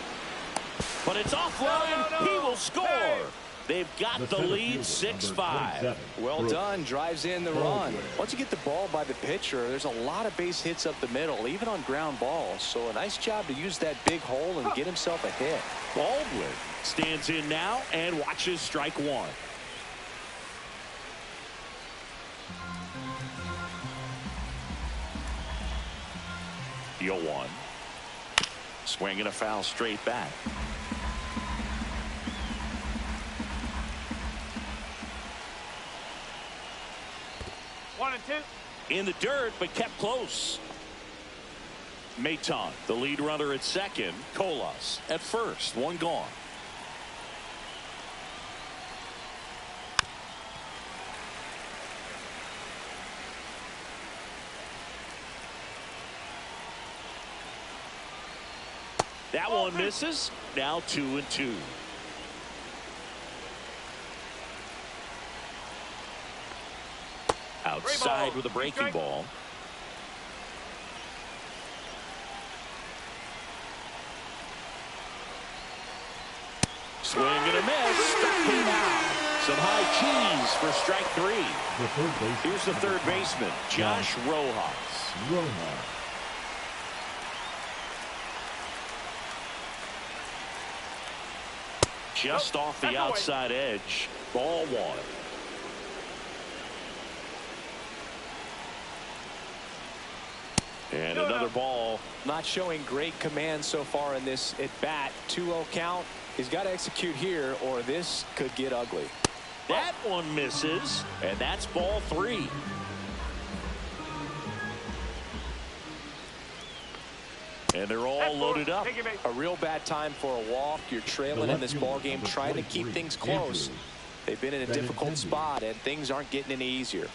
But it's offline. He will score. Hey. They've got the lead 6-5. Well done. Drives in the run. Once you get the ball by the pitcher, there's a lot of base hits up the middle, even on ground balls. So a nice job to use that big hole and get himself a hit. Baldwin stands in now and watches strike one. The 0-1. Swinging a foul straight back. One and two. In the dirt, but kept close. Maton, the lead runner at second. Colas at first. One gone. That one misses. Now 2-2. Outside with a breaking ball. Swing and a miss. Struck him out. Some high cheese for strike 3. Here's the third baseman, Josh Rojas. Just off the outside edge. Ball one. And another ball. Not showing great command so far in this at bat. 2-0 count. He's got to execute here or this could get ugly. That one misses, and that's ball 3. And they're all loaded up. A real bad time for a walk. You're trailing in this ball game, trying to keep things close. They've been in a difficult spot, and things aren't getting any easier.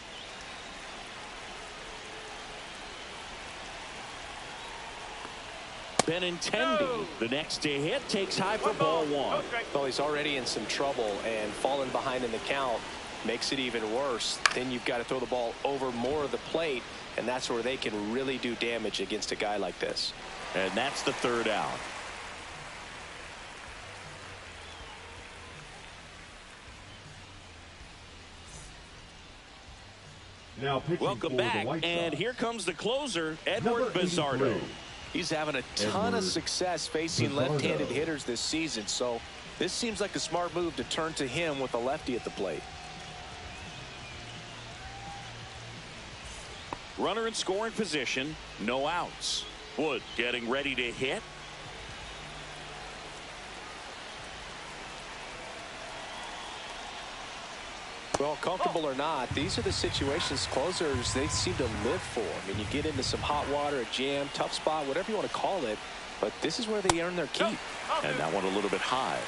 Benintendi, the next to hit, takes high for ball 1. Well, he's already in some trouble, and falling behind in the count makes it even worse. Then you've got to throw the ball over more of the plate, and that's where they can really do damage against a guy like this. And that's the third out. Now pitching Welcome for back, the White and Sox. here comes the closer, Edward Number 83. Bizardo. He's having a ton of success facing Bizardo. left-handed hitters this season, so this seems like a smart move to turn to him with a lefty at the plate. Runner in scoring position, no outs. Wood getting ready to hit. Well, comfortable or not, these are the situations closers they seem to live for. I mean, you get into some hot water, a jam, tough spot, whatever you want to call it, but this is where they earn their keep. And that one a little bit high.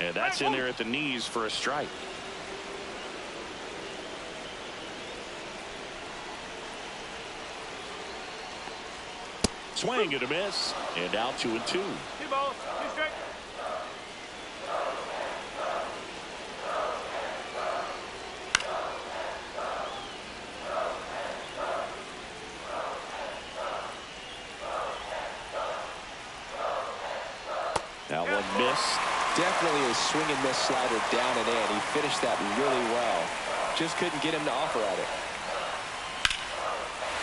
And that's in there at the knees for a strike. Swing and a miss. And out 2-2. 2 balls, 2 strikes. That one missed. Definitely a swing and miss slider down and in. He finished that really well. Just couldn't get him to offer at it.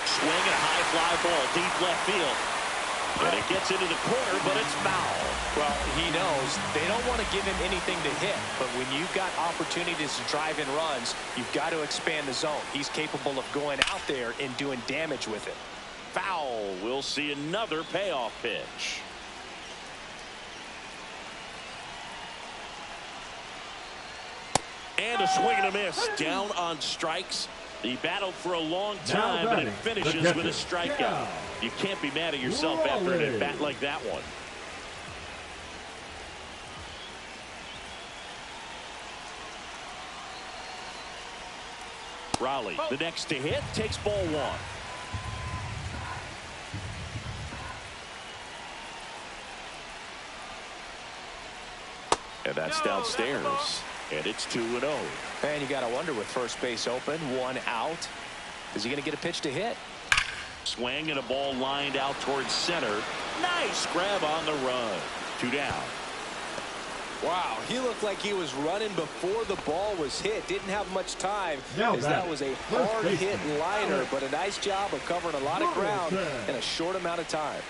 Swing and a high fly ball deep left field. And it gets into the corner, but it's foul. Well, he knows they don't want to give him anything to hit, but when you've got opportunities to drive in runs, you've got to expand the zone. He's capable of going out there and doing damage with it. Foul. We'll see another payoff pitch. And a swing and a miss. Down on strikes. He battled for a long time, and it finishes with a strikeout. You can't be mad at yourself after an at-bat like that one. Raleigh, the next to hit, takes ball 1. And that's downstairs. And it's 2-0. And you got to wonder, with first base open, 1 out, is he going to get a pitch to hit? Swing and a ball lined out towards center. Nice grab on the run. 2 down. Wow, he looked like he was running before the ball was hit. Didn't have much time, Now as that was a hard hit liner, but a nice job of covering a lot of ground in a short amount of time.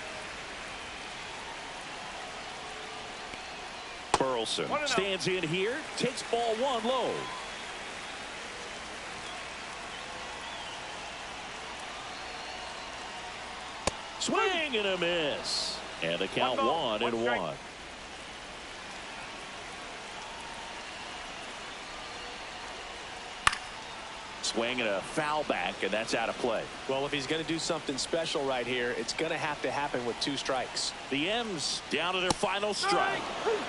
Burleson stands in here, takes ball 1 low. Swing and a miss. And the count 1-1. Swing and a foul back, and that's out of play. Well, if he's going to do something special right here, it's going to have to happen with 2 strikes. The M's down to their final strike.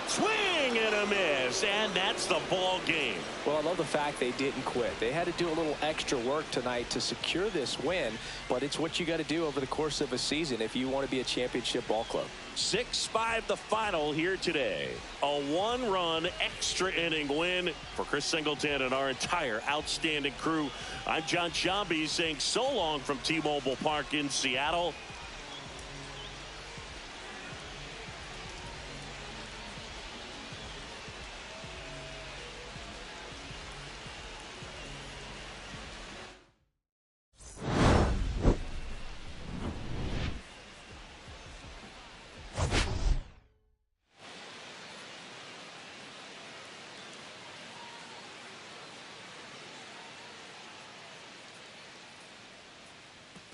Swing and a miss, and that's the ball game. Well, I love the fact they didn't quit. They had to do a little extra work tonight to secure this win, but it's what you got to do over the course of a season if you want to be a championship ball club. 6-5 the final here today. A 1-run extra inning win for Chris Singleton and our entire outstanding crew. I'm John Sciambi saying so long from T-Mobile Park in Seattle.